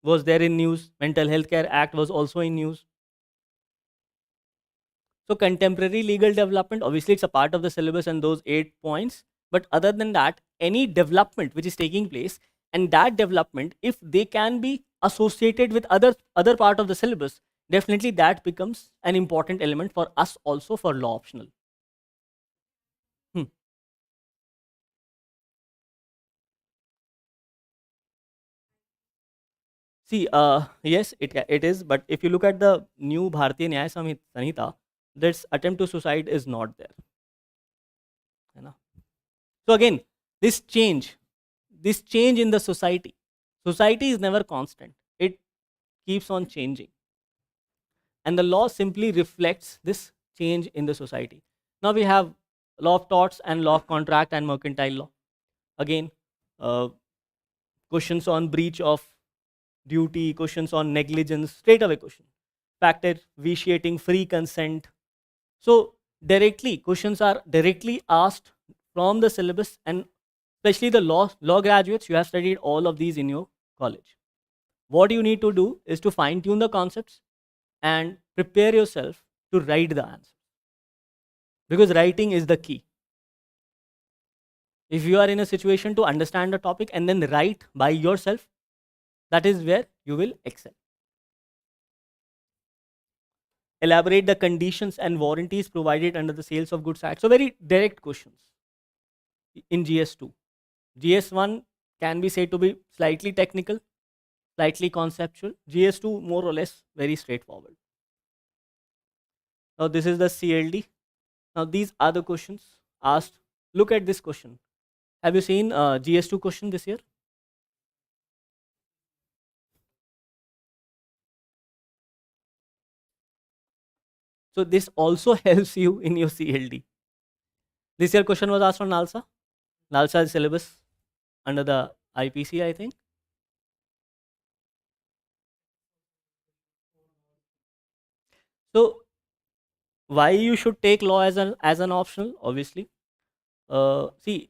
[SPEAKER 1] was there in news. Mental Health Care Act was also in news. So contemporary legal development, obviously it's a part of the syllabus and those 8 points. But other than that, any development which is taking place, and that development, if they can be associated with other part of the syllabus, definitely that becomes an important element for us also for law optional. Hmm. See, yes, it is. But if you look at the new Bharatiya Nyaya Samhita, this attempt to suicide is not there. You know? So again, this change in the society is never constant. It keeps on changing. And the law simply reflects this change in the society. Now we have law of torts and law of contract and mercantile law. Again, uh, questions on breach of duty, questions on negligence, straight away question. Factor vitiating free consent. So directly, questions are directly asked from the syllabus, and especially the law graduates, you have studied all of these in your college. What you need to do is to fine tune the concepts and prepare yourself to write the answer, because writing is the key. If you are in a situation to understand the topic and then write by yourself, that is where you will excel. Elaborate the conditions and warranties provided under the Sales of Goods Act. So very direct questions in GS2. GS1 can be said to be slightly technical, slightly conceptual. GS2 more or less very straightforward. Now this is the CLD. Now these are the questions asked. Look at this question. Have you seen GS2 question this year? So this also helps you in your CLD. This year question was asked on NALSA. NALSA is syllabus under the IPC, I think. So why you should take law as an optional? Obviously, see,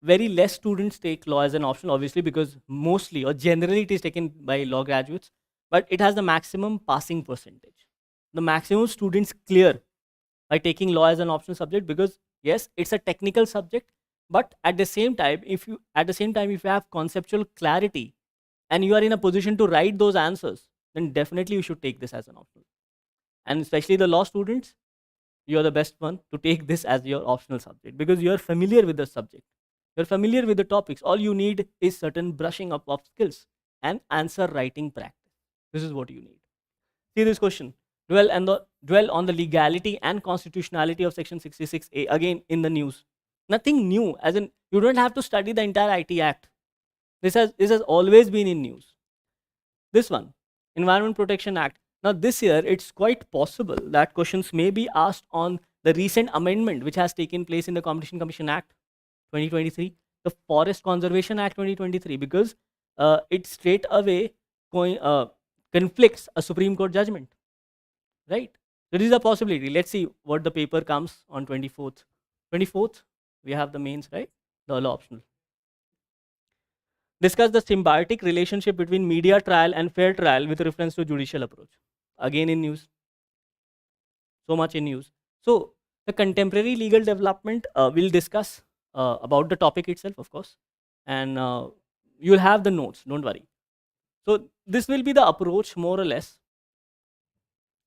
[SPEAKER 1] very less students take law as an optional, obviously, because mostly or generally it is taken by law graduates, but it has the maximum passing percentage. The maximum students clear by taking law as an optional subject, because yes, it's a technical subject, but at the same time, if you have conceptual clarity and you are in a position to write those answers, then definitely you should take this as an optional. And especially the law students, you're the best one to take this as your optional subject, because you're familiar with the subject, you're familiar with the topics. All you need is certain brushing up of skills and answer writing practice. This is what you need. See this question. Dwell on the legality and constitutionality of section 66A, again in the news. Nothing new, as in you don't have to study the entire IT Act. This has always been in news. This one, Environment Protection Act. Now this year it's quite possible that questions may be asked on the recent amendment which has taken place in the Competition Commission Act 2023, the Forest Conservation Act 2023, because it straight away conflicts a Supreme Court judgment, right? So this is a possibility. Let's see what the paper comes on 24th. 24th, we have the mains, right? The law optional. Discuss the symbiotic relationship between media trial and fair trial with reference to judicial approach. Again in news. So much in news. So the contemporary legal development we'll discuss about the topic itself, of course, and you'll have the notes. Don't worry. So this will be the approach, more or less,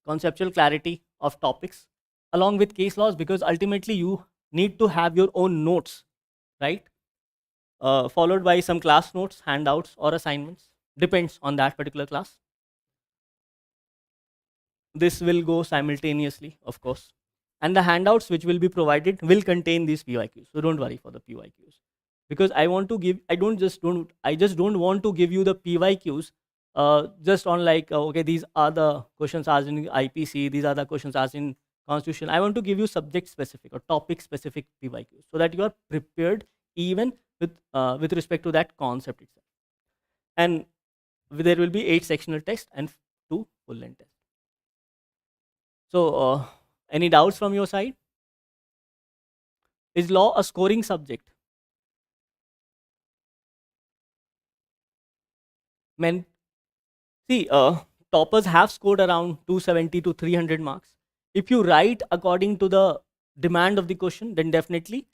[SPEAKER 1] conceptual clarity of topics along with case laws, because ultimately you need to have your own notes, right? Followed by some class notes, handouts, or assignments. Depends on that particular class. This will go simultaneously, of course. And the handouts which will be provided will contain these PYQs. So don't worry for the PYQs. because I want to give, I just don't want to give you the PYQs just on like okay, these are the questions asked in IPC, these are the questions asked in constitution. I want to give you subject specific or topic specific PYQs so that you are prepared even with respect to that concept itself. And there will be 8 sectional tests and 2 full length tests. So any doubts from your side? Is law a scoring subject? Men, see, toppers have scored around 270 to 300 marks. If you write according to the demand of the question, then definitely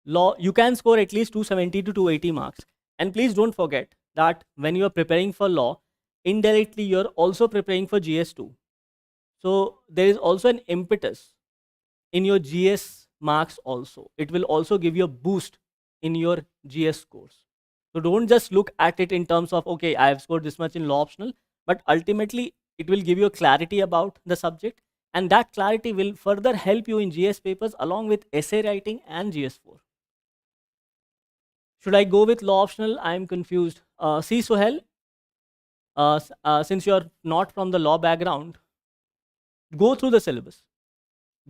[SPEAKER 1] law you can score at least 270 to 280 marks. And please don't forget that when you are preparing for law, indirectly you're also preparing for GS2. So there is also an impetus in your GS marks also. It will also give you a boost in your GS scores. So don't just look at it in terms of, okay, I have scored this much in law optional, but ultimately it will give you a clarity about the subject, and that clarity will further help you in GS papers along with essay writing and GS4. Should I go with law optional? I am confused. See, Sohel, since you are not from the law background, go through the syllabus,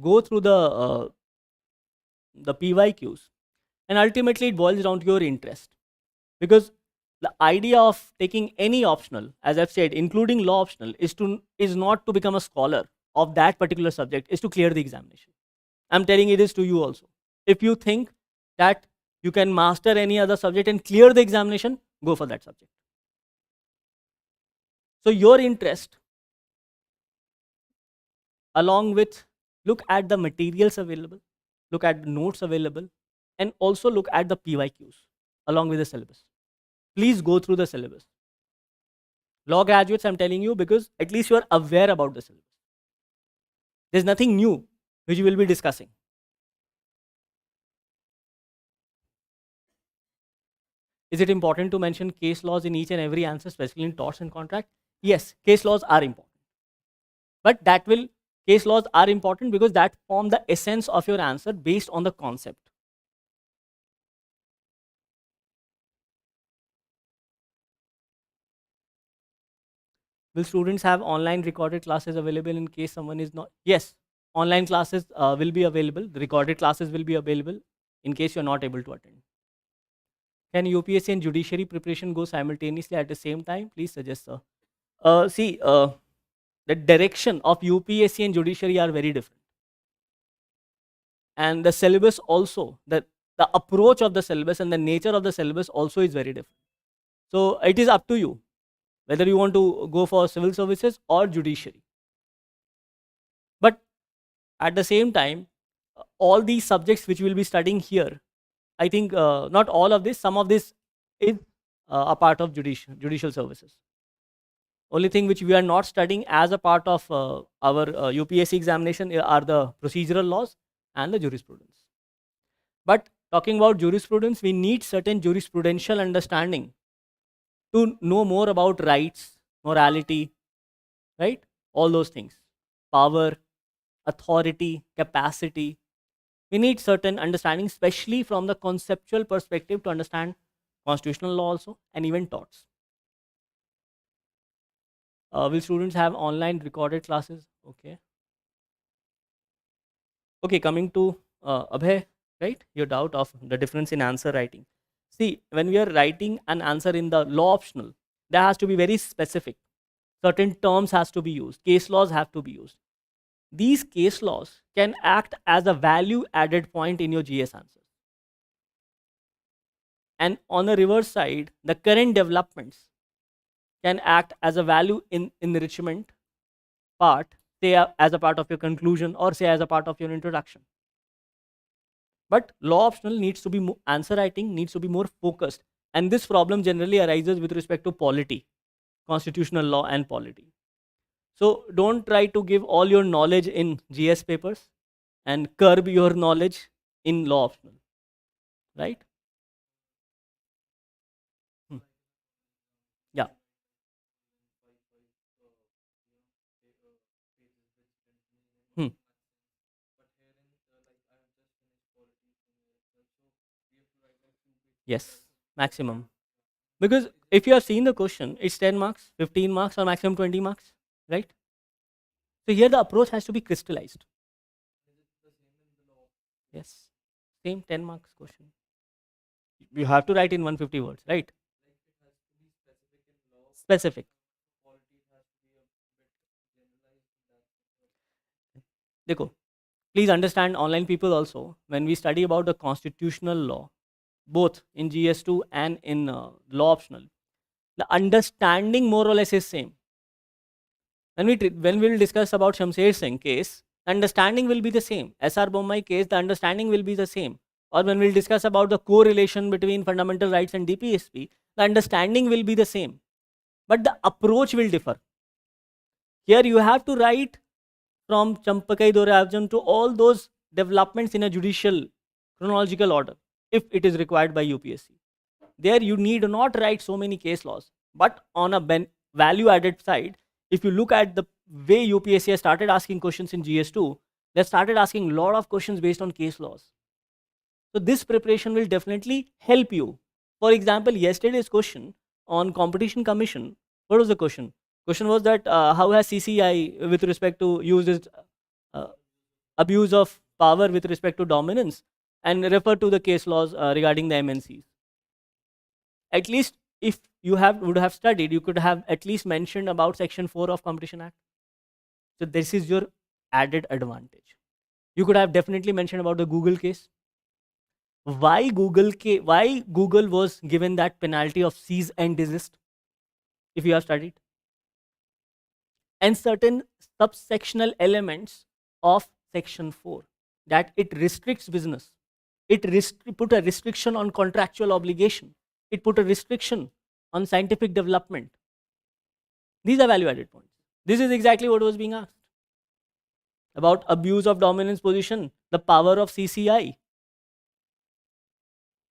[SPEAKER 1] go through the PYQs, and ultimately it boils down to your interest. Because the idea of taking any optional, as I've said, including law optional, is not to become a scholar of that particular subject, is to clear the examination. I'm telling it is to you also. If you think that you can master any other subject and clear the examination, go for that subject. So your interest, along with, look at the materials available, look at the notes available, and also look at the PYQs along with the syllabus. Please go through the syllabus. Law graduates, I'm telling you, because at least you are aware about the syllabus. There's nothing new which we will be discussing. Is it important to mention case laws in each and every answer, especially in torts and contract? Yes, case laws are important. But case laws are important because that form the essence of your answer based on the concept. Will students have online recorded classes available in case someone is not? Yes, online classes will be available. The recorded classes will be available in case you're not able to attend. Can UPSC and judiciary preparation go simultaneously at the same time? Please suggest, sir. See, the direction of UPSC and judiciary are very different. And the syllabus also, the approach of the syllabus and the nature of the syllabus also is very different. So it is up to you whether you want to go for civil services or judiciary. But at the same time, all these subjects which we'll be studying here, I think not all of this, some of this is a part of judicial services. Only thing which we are not studying as a part of our UPSC examination are the procedural laws and the jurisprudence. But talking about jurisprudence, we need certain jurisprudential understanding to know more about rights, morality, right? All those things. Power, authority, capacity. We need certain understanding, especially from the conceptual perspective, to understand constitutional law also and even torts. Will students have online recorded classes? Okay. Okay, coming to Abhay, right? Your doubt of the difference in answer writing. See, when we are writing an answer in the law optional, that has to be very specific. Certain terms has to be used. Case laws have to be used. These case laws can act as a value added point in your GS answer. And on the reverse side, the current developments can act as a value in enrichment part, say as a part of your conclusion or say as a part of your introduction. But law optional needs to be answer writing needs to be more focused, and this problem generally arises with respect to polity, constitutional law and polity. So don't try to give all your knowledge in GS papers and curb your knowledge in law optional, right? Hmm. Yeah. Hmm. Yes, maximum. Because if you have seen the question, it's 10 marks, 15 marks, or maximum 20 marks, right? So here the approach has to be crystallized. Yes, same 10 marks question. You have to write in 150 words, right? Specific. Dekho, please understand online people also, when we study about the constitutional law, both in GS2 and in law optional, the understanding more or less is same. When we will discuss about Shamsher Singh case, the understanding will be the same. SR Bommai case, the understanding will be the same. Or when we'll discuss about the correlation between fundamental rights and DPSP, the understanding will be the same. But the approach will differ. Here you have to write from Champakai Dorabjan to all those developments in a judicial chronological order, if it is required by UPSC. There you need not write so many case laws. But on a value added side, if you look at the way UPSC has started asking questions in GS2, they started asking a lot of questions based on case laws. So this preparation will definitely help you. For example, yesterday's question on Competition Commission, what was the question? Question was that how has CCI with respect to used its abuse of power with respect to dominance, and refer to the case laws regarding the MNCs. At least if you would have studied, you could have at least mentioned about Section 4 of Competition Act. So this is your added advantage. You could have definitely mentioned about the Google case. Why Google was given that penalty of cease and desist, if you have studied, and certain subsectional elements of Section 4, that it restricts business, it put a restriction on contractual obligation, it put a restriction on scientific development. These are value added points. This is exactly what was being asked about abuse of dominance position, the power of CCI.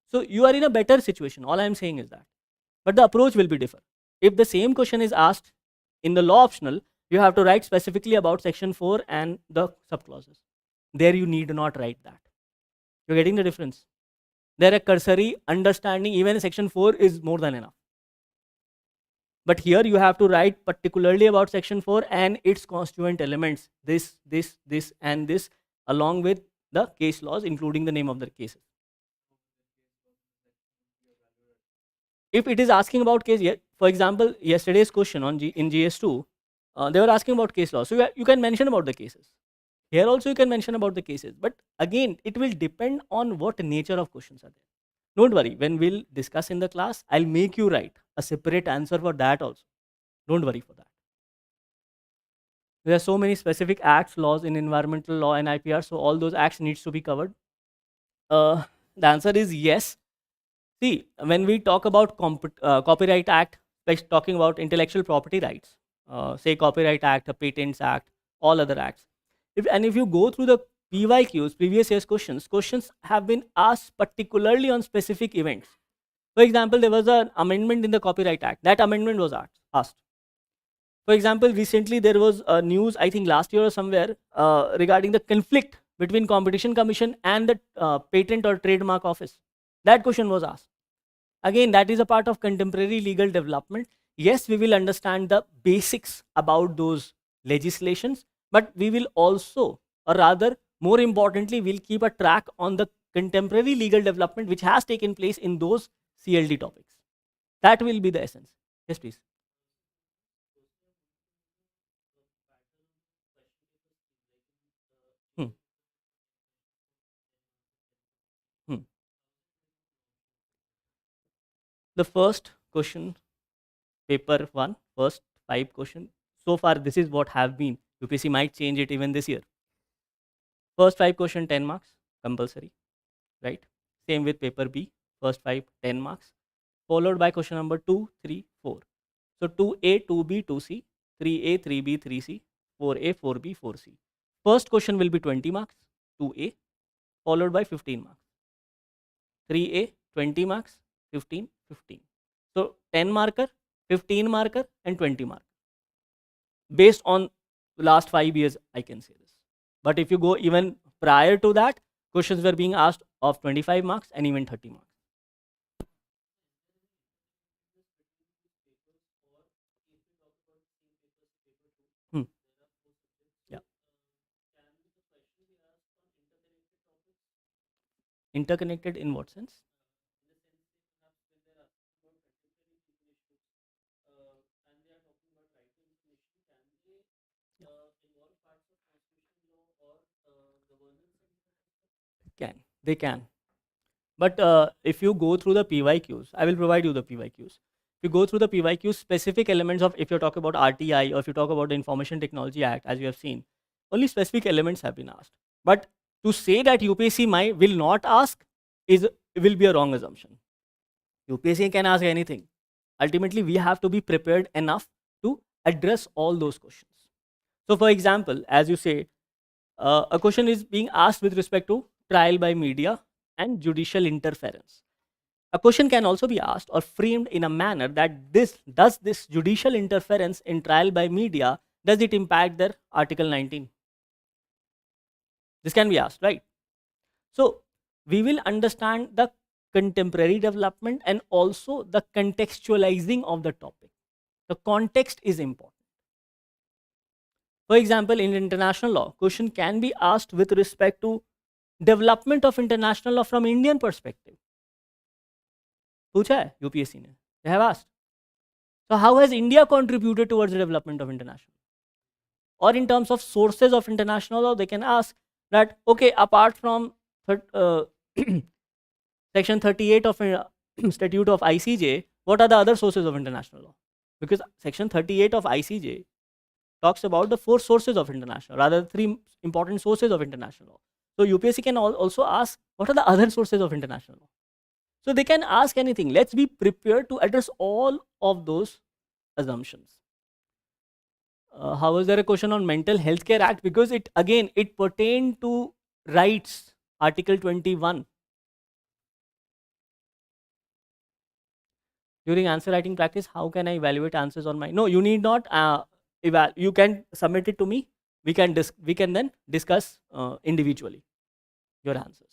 [SPEAKER 1] So you are in a better situation. All I am saying is that. But the approach will be different. If the same question is asked in the law optional, you have to write specifically about Section 4 and the subclauses. There you need not write that. You're getting the difference. There a cursory understanding, even Section 4 is more than enough. But here you have to write particularly about Section 4 and its constituent elements, this, and this, along with the case laws, including the name of the cases. If it is asking about case, for example, yesterday's question in GS2, they were asking about case law. So you can mention about the cases. Here also you can mention about the cases. But again, it will depend on what nature of questions are there. Don't worry, when we'll discuss in the class, I'll make you write a separate answer for that also. Don't worry for that. There are so many specific acts, laws in environmental law and IPR, so all those acts needs to be covered. The answer is yes. See, when we talk about Copyright Act, like talking about intellectual property rights, say Copyright Act, Patents Act, all other acts. If you go through the PYQs, previous year's questions have been asked particularly on specific events. For example, there was an amendment in the Copyright Act. That amendment was asked. For example, recently there was a news, I think last year or somewhere, regarding the conflict between Competition Commission and the Patent or Trademark Office. That question was asked. Again, that is a part of contemporary legal development. Yes, we will understand the basics about those legislations, but we will also, or rather, more importantly, we'll keep a track on the contemporary legal development which has taken place in those CLD topics. That will be the essence. Yes, please. Hmm. Hmm. The first question, paper 1, first 5 question. So far, this is what have been. UPSC might change it even this year. First 5 question, 10 marks, compulsory, right? Same with paper B, first 5, 10 marks, followed by question number 2, 3, 4. So 2A, 2B, 2C, 3A, 3B, 3C, 4A, 4B, 4C. First question will be 20 marks, 2A, followed by 15 marks. 3A, 20 marks, 15, 15. So 10 marker, 15 marker, and 20 marker. Based on the last 5 years, I can say this. But if you go even prior to that, questions were being asked of 25 marks and even 30 marks. Interconnected in what sense? Can. They can. But if you go through the PYQs, I will provide you the PYQs. If you go through the PYQs, specific elements of, if you talk about RTI or if you talk about the Information Technology Act, as you have seen, only specific elements have been asked. But to say that UPSC will not ask will be a wrong assumption. UPSC can ask anything. Ultimately, we have to be prepared enough to address all those questions. So, for example, as you say, a question is being asked with respect to trial by media and judicial interference. A question can also be asked or framed in a manner that this judicial interference in trial by media, does it impact their Article 19? This can be asked, right? So we will understand the contemporary development and also the contextualizing of the topic. The context is important. For example, in international law, question can be asked with respect to development of international law from Indian perspective. पूछा है UPSC ने. They have asked. So how has India contributed towards the development of international? Or in terms of sources of international law, they can ask that, okay, apart from section 38 of statute of ICJ, what are the other sources of international law? Because section 38 of ICJ talks about the 4 sources of international, rather 3 important sources of international law. So UPSC can also ask, what are the other sources of international law? So they can ask anything. Let's be prepared to address all of those assumptions. How was there a question on Mental Health Care Act? Because it pertained to rights, Article 21. During answer writing practice, how can I evaluate answers on my? No, you need not you can submit it to me. We can then discuss individually your answers.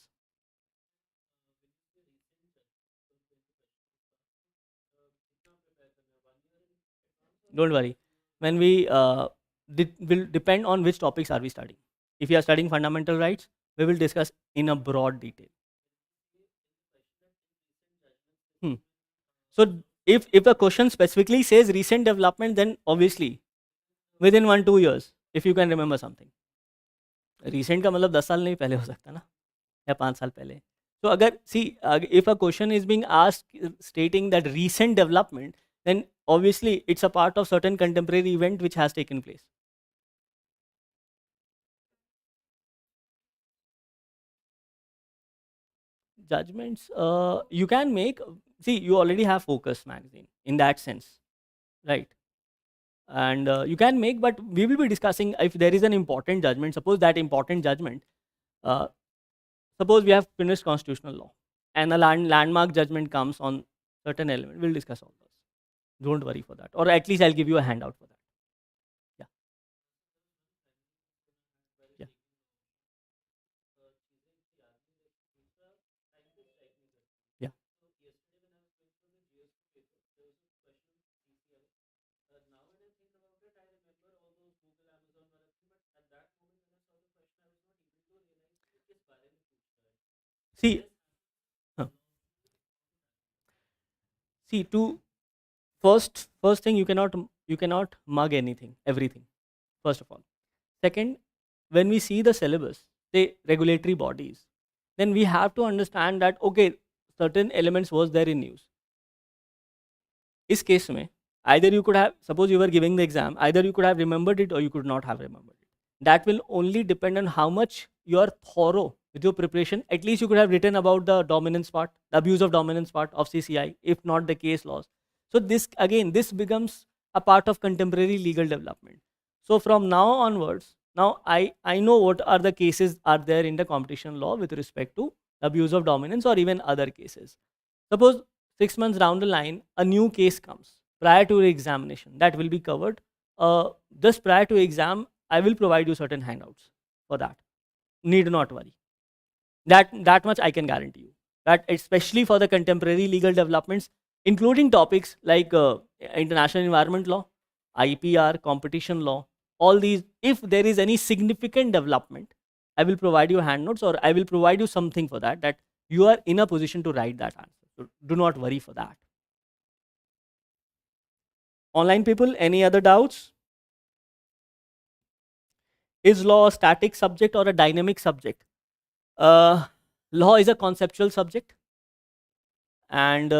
[SPEAKER 1] Don't worry. When we will depend on which topics are we studying. If you are studying fundamental rights, we will discuss in a broad detail. So if a question specifically says recent development, then obviously within 1-2 years, if you can remember something. Recent का मतलब 10 साल नहीं पहले हो सकता ना, या 5 साल पहले. So अगर if a question is being asked stating that recent development, then obviously it's a part of certain contemporary event which has taken place. Judgments you can make. See, you already have Focus magazine in that sense, right? And you can make, but we will be discussing if there is an important judgment. Suppose that important judgment, suppose we have finished constitutional law and a landmark judgment comes on certain element. We'll discuss all those. Don't worry for that, or at least I'll give you a handout for that. Yeah. Yeah. See, see, to first thing, you cannot mug everything. First of all, second, when we see the syllabus, the regulatory bodies, then we have to understand that okay, certain elements was there in news. इस case में, either you could have, suppose you were giving the exam, either you could have remembered it or you could not have remembered it. That will only depend on how much you are thorough with your preparation. At least you could have written about the dominance part, the abuse of dominance part of CCI, if not the case laws. So this becomes a part of contemporary legal development. So from now onwards, now I know what are the cases are there in the competition law with respect to abuse of dominance or even other cases. Suppose 6 months down the line, a new case comes prior to the examination, that will be covered. Just prior to exam, I will provide you certain handouts for that. Need not worry. That much I can guarantee you. That especially for the contemporary legal developments, including topics like international environment law, IPR, competition law, all these, if there is any significant development, I will provide you hand notes or I will provide you something for that you are in a position to write that answer. So do not worry for that. Online people, any other doubts? Is law a static subject or a dynamic subject? Law is a conceptual subject, and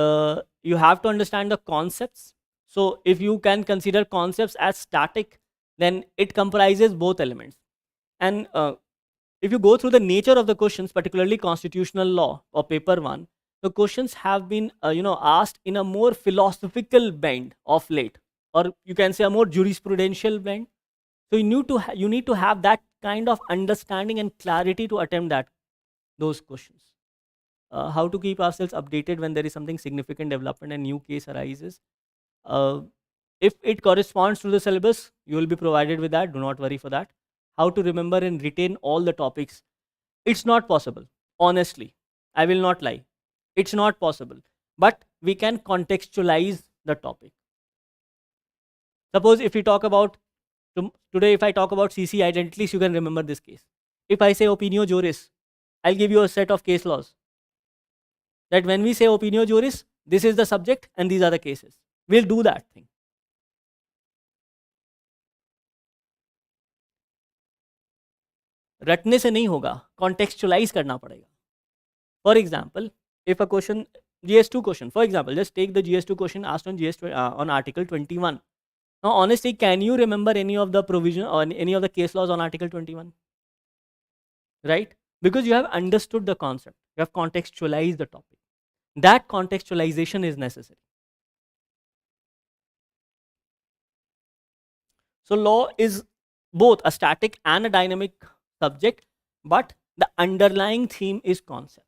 [SPEAKER 1] you have to understand the concepts. So if you can consider concepts as static, then it comprises both elements. And if you go through the nature of the questions, particularly constitutional law or paper one, the questions have been asked in a more philosophical bend of late, or you can say a more jurisprudential bend. So you need to have that kind of understanding and clarity to attempt those questions. How to keep ourselves updated when there is something significant development and new case arises. Uh, if it corresponds to the syllabus, you will be provided with that. Do not worry for that. How to remember and retain all the topics? It's not possible. Honestly, I will not lie. It's not possible. But we can contextualize the topic. Suppose if we talk about today, if I talk about CC identities, you can remember this case. If I say opinio juris, I'll give you a set of case laws. That when we say opinio juris, this is the subject and these are the cases. We'll do that thing. रटने से नहीं होगा, contextualize करना पड़ेगा. For example, if a question, GS2 question, for example, just take the GS2 question asked on on Article 21. Now, honestly, can you remember any of the provision or any of the case laws on Article 21? Right? Because you have understood the concept, you have contextualized the topic. That contextualization is necessary. So law is both a static and a dynamic subject, but the underlying theme is concepts.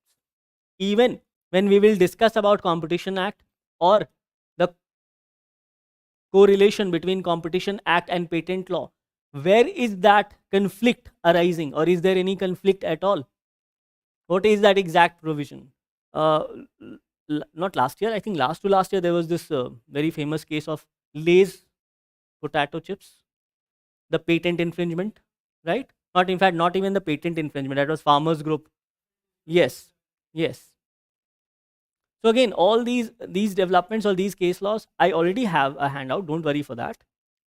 [SPEAKER 1] Even when we will discuss about Competition Act or the correlation between Competition Act and patent law, where is that conflict arising, or is there any conflict at all? What is that exact provision? Not last year, I think last to last year, there was this very famous case of Lay's potato chips, the patent infringement, right? Not, in fact, not even the patent infringement, that was Farmers Group. Yes, yes. So again, all these developments or these case laws, I already have a handout, don't worry for that.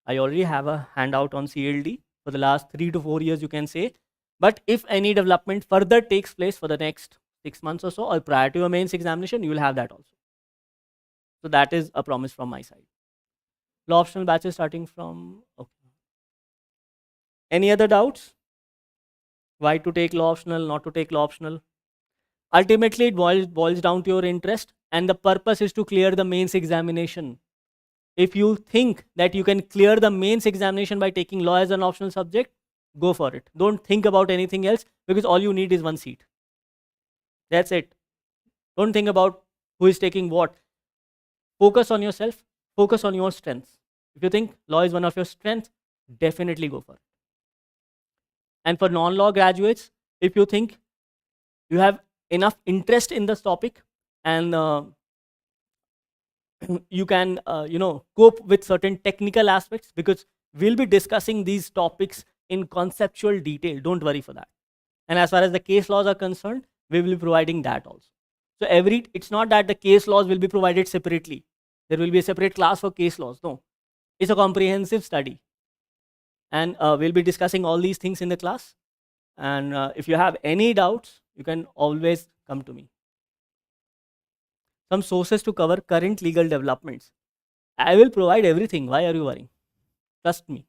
[SPEAKER 1] I already have a handout on CLD for the last 3 to 4 years, you can say. But if any development further takes place for the next 6 months or so, or prior to your mains examination, you will have that also. So that is a promise from my side. Law optional batches starting from, okay. Any other doubts? Why to take law optional, not to take law optional? Ultimately, it boils down to your interest, and the purpose is to clear the mains examination. If you think that you can clear the mains examination by taking law as an optional subject, go for it. Don't think about anything else, because all you need is one seat. That's it. Don't think about who is taking what. Focus on yourself. Focus on your strengths. If you think law is one of your strengths, definitely go for it. And for non-law graduates, if you think you have enough interest in this topic and you can cope with certain technical aspects, because we'll be discussing these topics in conceptual detail. Don't worry for that. And as far as the case laws are concerned, we will be providing that also. So it's not that the case laws will be provided separately. There will be a separate class for case laws. No, it's a comprehensive study. And we'll be discussing all these things in the class. And if you have any doubts, you can always come to me. Some sources to cover current legal developments. I will provide everything. Why are you worrying? Trust me.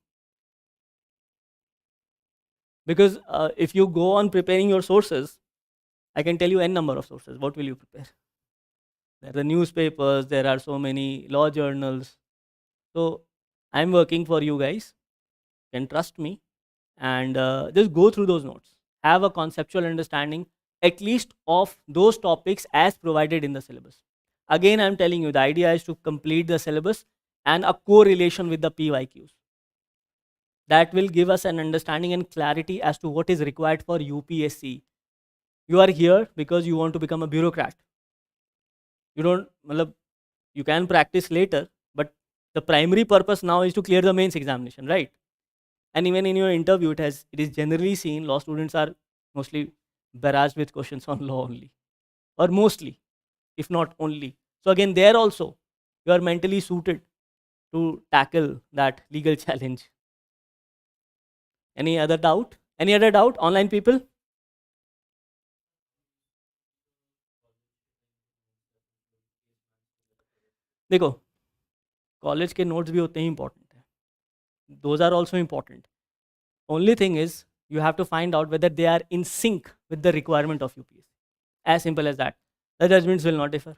[SPEAKER 1] Because if you go on preparing your sources, I can tell you n number of sources. What will you prepare? There are the newspapers, there are so many law journals. So I'm working for you guys. You can trust me, and just go through those notes. Have a conceptual understanding, at least of those topics as provided in the syllabus. Again, I'm telling you, the idea is to complete the syllabus and a correlation with the PYQs. That will give us an understanding and clarity as to what is required for UPSC. You are here because you want to become a bureaucrat. You can practice later, but the primary purpose now is to clear the mains examination, right? And even in your interview, it is generally seen law students are mostly barraged with questions on law only. or mostly, if not only. So again, there also, you are mentally suited to tackle that legal challenge. Any other doubt? Any other doubt, online people? देखो, college के notes भी उतने ही important हैं. Those are also important. Only thing is, you have to find out whether they are in sync with the requirement of UPSC. As simple as that. The judgments will not differ.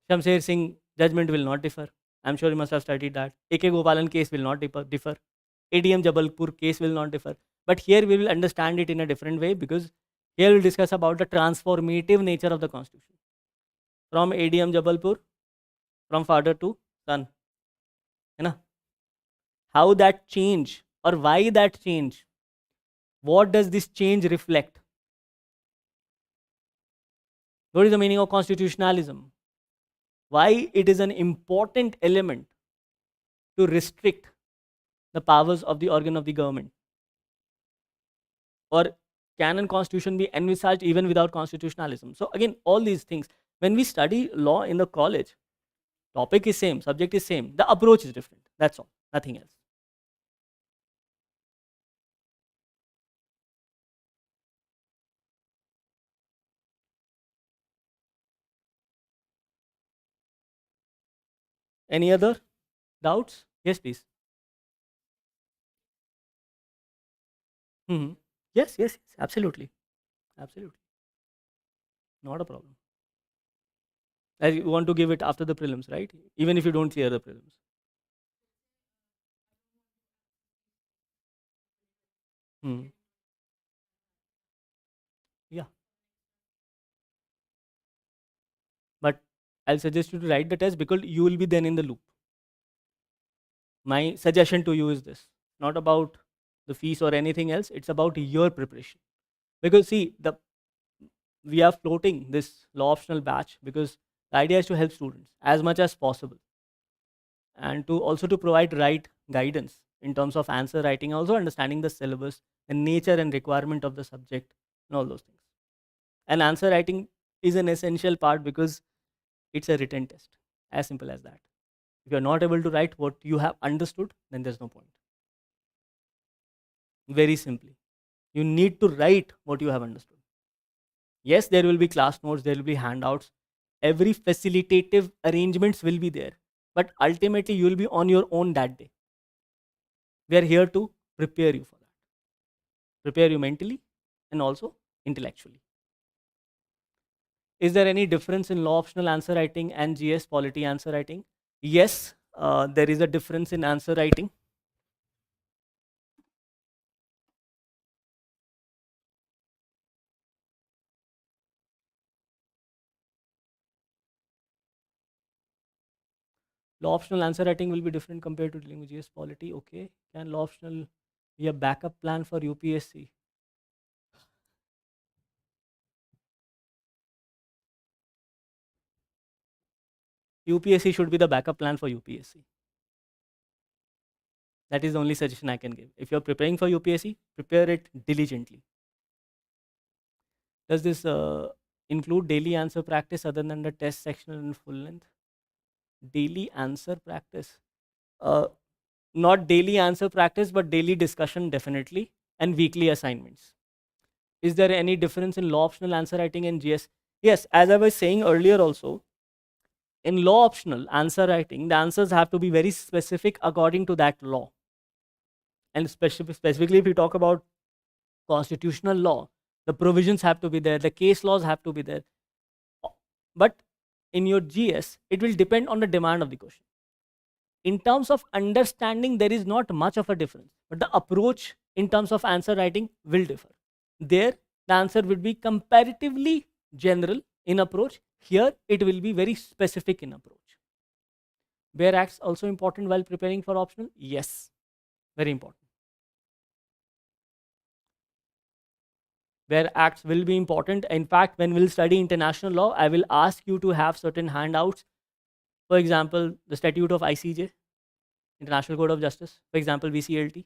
[SPEAKER 1] Shamsher Singh judgment will not differ. I'm sure you must have studied that. A.K. Gopalan case will not differ. ADM Jabalpur case will not differ. But here we will understand it in a different way, because here we'll discuss about the transformative nature of the constitution. From ADM Jabalpur, from father to son. You know? How that change, or why that change? What does this change reflect? What is the meaning of constitutionalism? Why it is an important element to restrict the powers of the organ of the government? Or can a constitution be envisaged even without constitutionalism? So again, all these things, when we study law in the college, topic is same, subject is same, the approach is different. That's all, nothing else. Any other doubts? Yes, please. Hmm. Yes, yes, yes, absolutely. Absolutely. Not a problem. You want to give it after the prelims, right? Even if you don't clear the prelims. Hmm. Yeah. But I'll suggest you to write the test, because you will be then in the loop. My suggestion to you is this: not about the fees or anything else, it's about your preparation. Because see, we are floating this law optional batch because the idea is to help students as much as possible, and to also to provide right guidance in terms of answer writing, also understanding the syllabus, the nature and requirement of the subject, and all those things. And answer writing is an essential part, because it's a written test. As simple as that. If you're not able to write what you have understood, then there's no point. Very simply, you need to write what you have understood. Yes, there will be class notes, there will be handouts, every facilitative arrangements will be there, but ultimately you will be on your own that day. We are here to prepare you for that, prepare you mentally and also intellectually. Is there any difference in law optional answer writing and GS polity answer writing? Yes, there is a difference in answer writing. Law optional answer writing will be different compared to dealing with GS polity. Okay, can law optional be a backup plan for UPSC? UPSC should be the backup plan for UPSC. That is the only suggestion I can give. If you're preparing for UPSC, prepare it diligently. Does this include daily answer practice other than the test sectional and full length? Daily answer practice. Uh, Not daily answer practice, but daily discussion definitely, and weekly assignments. Is there any difference in law optional answer writing and GS? Yes, as I was saying earlier also, in law optional answer writing, the answers have to be very specific according to that law. And specifically, if we talk about constitutional law, the provisions have to be there, the case laws have to be there. But in your GS, it will depend on the demand of the question. In terms of understanding, there is not much of a difference, but the approach in terms of answer writing will differ. There, the answer will be comparatively general in approach. Here, it will be very specific in approach. Where acts also important while preparing for optional? Yes, very important. Where acts will be important. In fact, when we'll study international law, I will ask you to have certain handouts. For example, the statute of ICJ, International Court of Justice. For example, VCLT,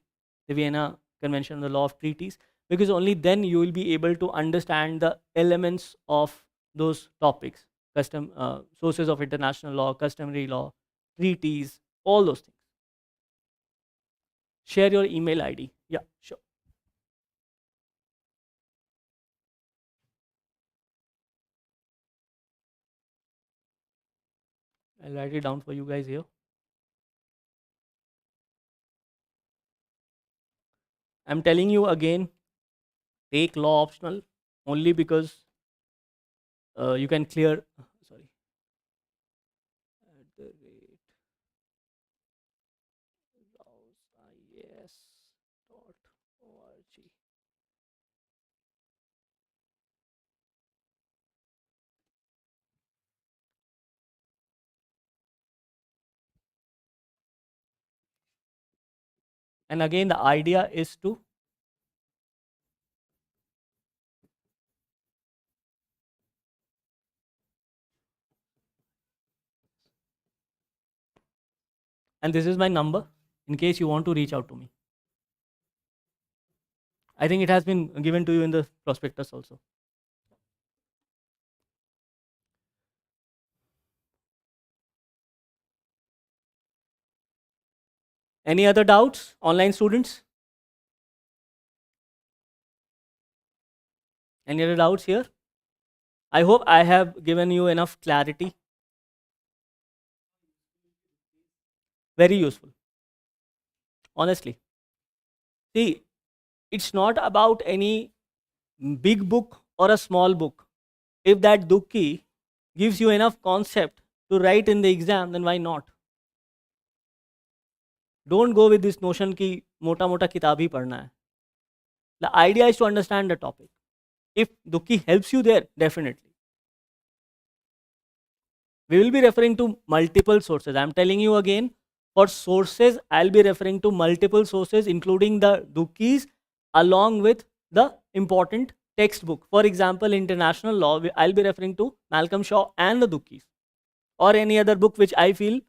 [SPEAKER 1] the Vienna Convention on the Law of Treaties, because only then you will be able to understand the elements of those topics, sources of international law, customary law, treaties, all those things. Share your email ID. Yeah, sure. I'll write it down for you guys here. I'm telling you again, take law optional only because you can clear. Sorry. At the rate IAS.org. And again, the idea is to and this is my number in case you want to reach out to me. I think it has been given to you in the prospectus also. Any other doubts, online students? Any other doubts here? I hope I have given you enough clarity. Very useful. Honestly. See, it's not about any big book or a small book. If that Dukki gives you enough concept to write in the exam, then why not? Don't go with this notion कि मोटा मोटा किताब ही पढ़ना है. The idea is to understand the topic. If Dukki helps you there, definitely. We will be referring to multiple sources. I'm telling you again, for sources, I'll be referring to multiple sources, including the Dukkis, along with the important textbook. For example, international law, I'll be referring to Malcolm Shaw and the Dukkis, or any other book which I feel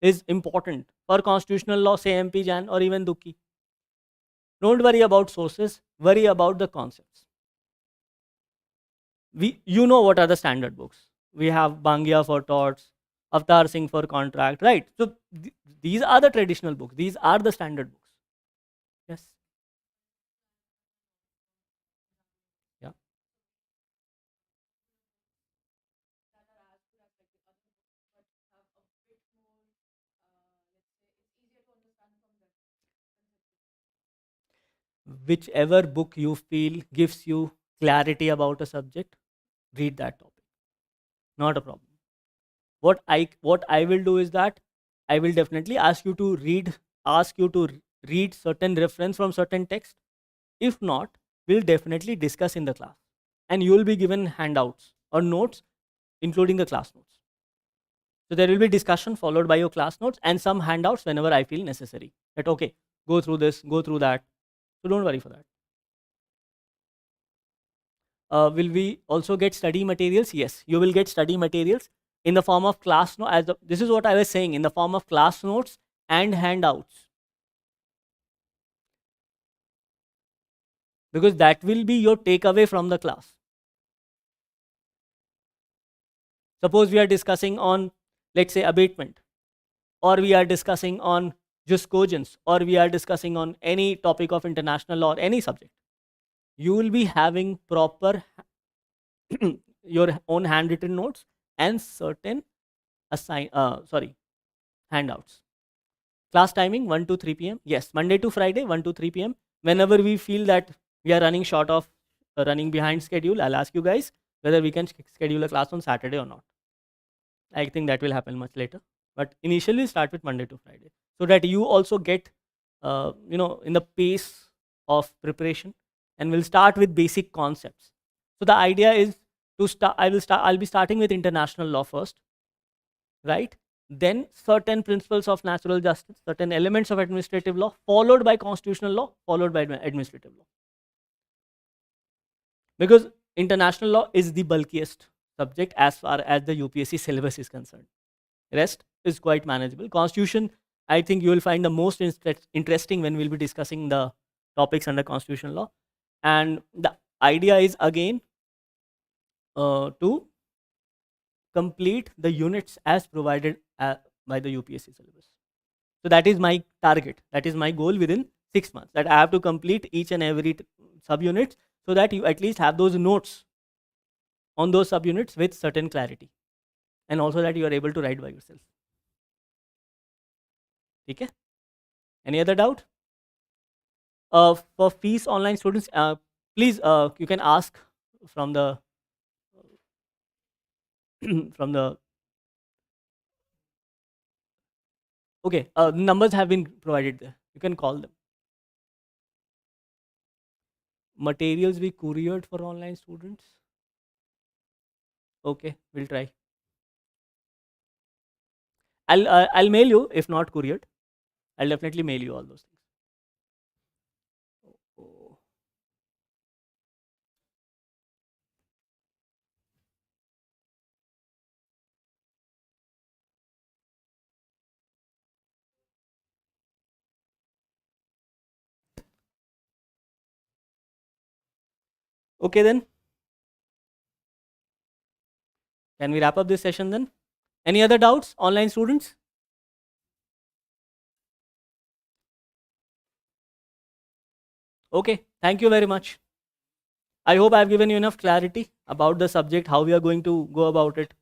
[SPEAKER 1] is important. For constitutional law, say MP Jan or even Dukki. Don't worry about sources, worry about the concepts. You know what are the standard books. We have Bangia for torts, Avtar Singh for contract, right? So these are the traditional books. These are the standard books. Yes. Yeah. Whichever book you feel gives you clarity about a subject, read that topic. Not a problem. What I will do is that I will definitely ask you to read certain reference from certain text. If not, we'll definitely discuss in the class, and you will be given handouts or notes, including the class notes. So there will be discussion followed by your class notes and some handouts whenever I feel necessary. That okay, go through this, go through that. So don't worry for that. Will we also get study materials? Yes, you will get study materials in the form of class notes. This is what I was saying, in the form of class notes and handouts, because that will be your takeaway from the class. Suppose we are discussing on, let's say, abatement, or we are discussing on jus cogens, or we are discussing on any topic of international law or any subject. You will be having proper your own handwritten notes and certain handouts. Class timing 1 to 3 p.m. Yes, Monday to Friday 1 to 3 p.m. Whenever we feel that we are running short of running behind schedule, I'll ask you guys whether we can schedule a class on Saturday or not. I think that will happen much later, but initially start with Monday to Friday, so that you also get in the pace of preparation, and we'll start with basic concepts. So the idea is to start. I'll be starting with international law first, right? Then certain principles of natural justice, certain elements of administrative law, followed by constitutional law, followed by administrative law. Because international law is the bulkiest subject as far as the UPSC syllabus is concerned. Rest is quite manageable. Constitution, I think you will find the most interesting when we'll be discussing the topics under constitutional law. And the idea is again to complete the units as provided by the UPSC syllabus. So that is my target. That is my goal within 6 months, that I have to complete each and every subunits, so that you at least have those notes on those subunits with certain clarity, and also that you are able to write by yourself. Okay? Any other doubt? For fees online students, please you can ask from the from the okay, numbers have been provided there. You can call them. Materials be couriered for online students. Okay, we'll try. I'll mail you if not couriered. I'll definitely mail you all those things. Oh. Okay then. Can we wrap up this session then? Any other doubts, online students? Okay, thank you very much. I hope I've given you enough clarity about the subject, how we are going to go about it,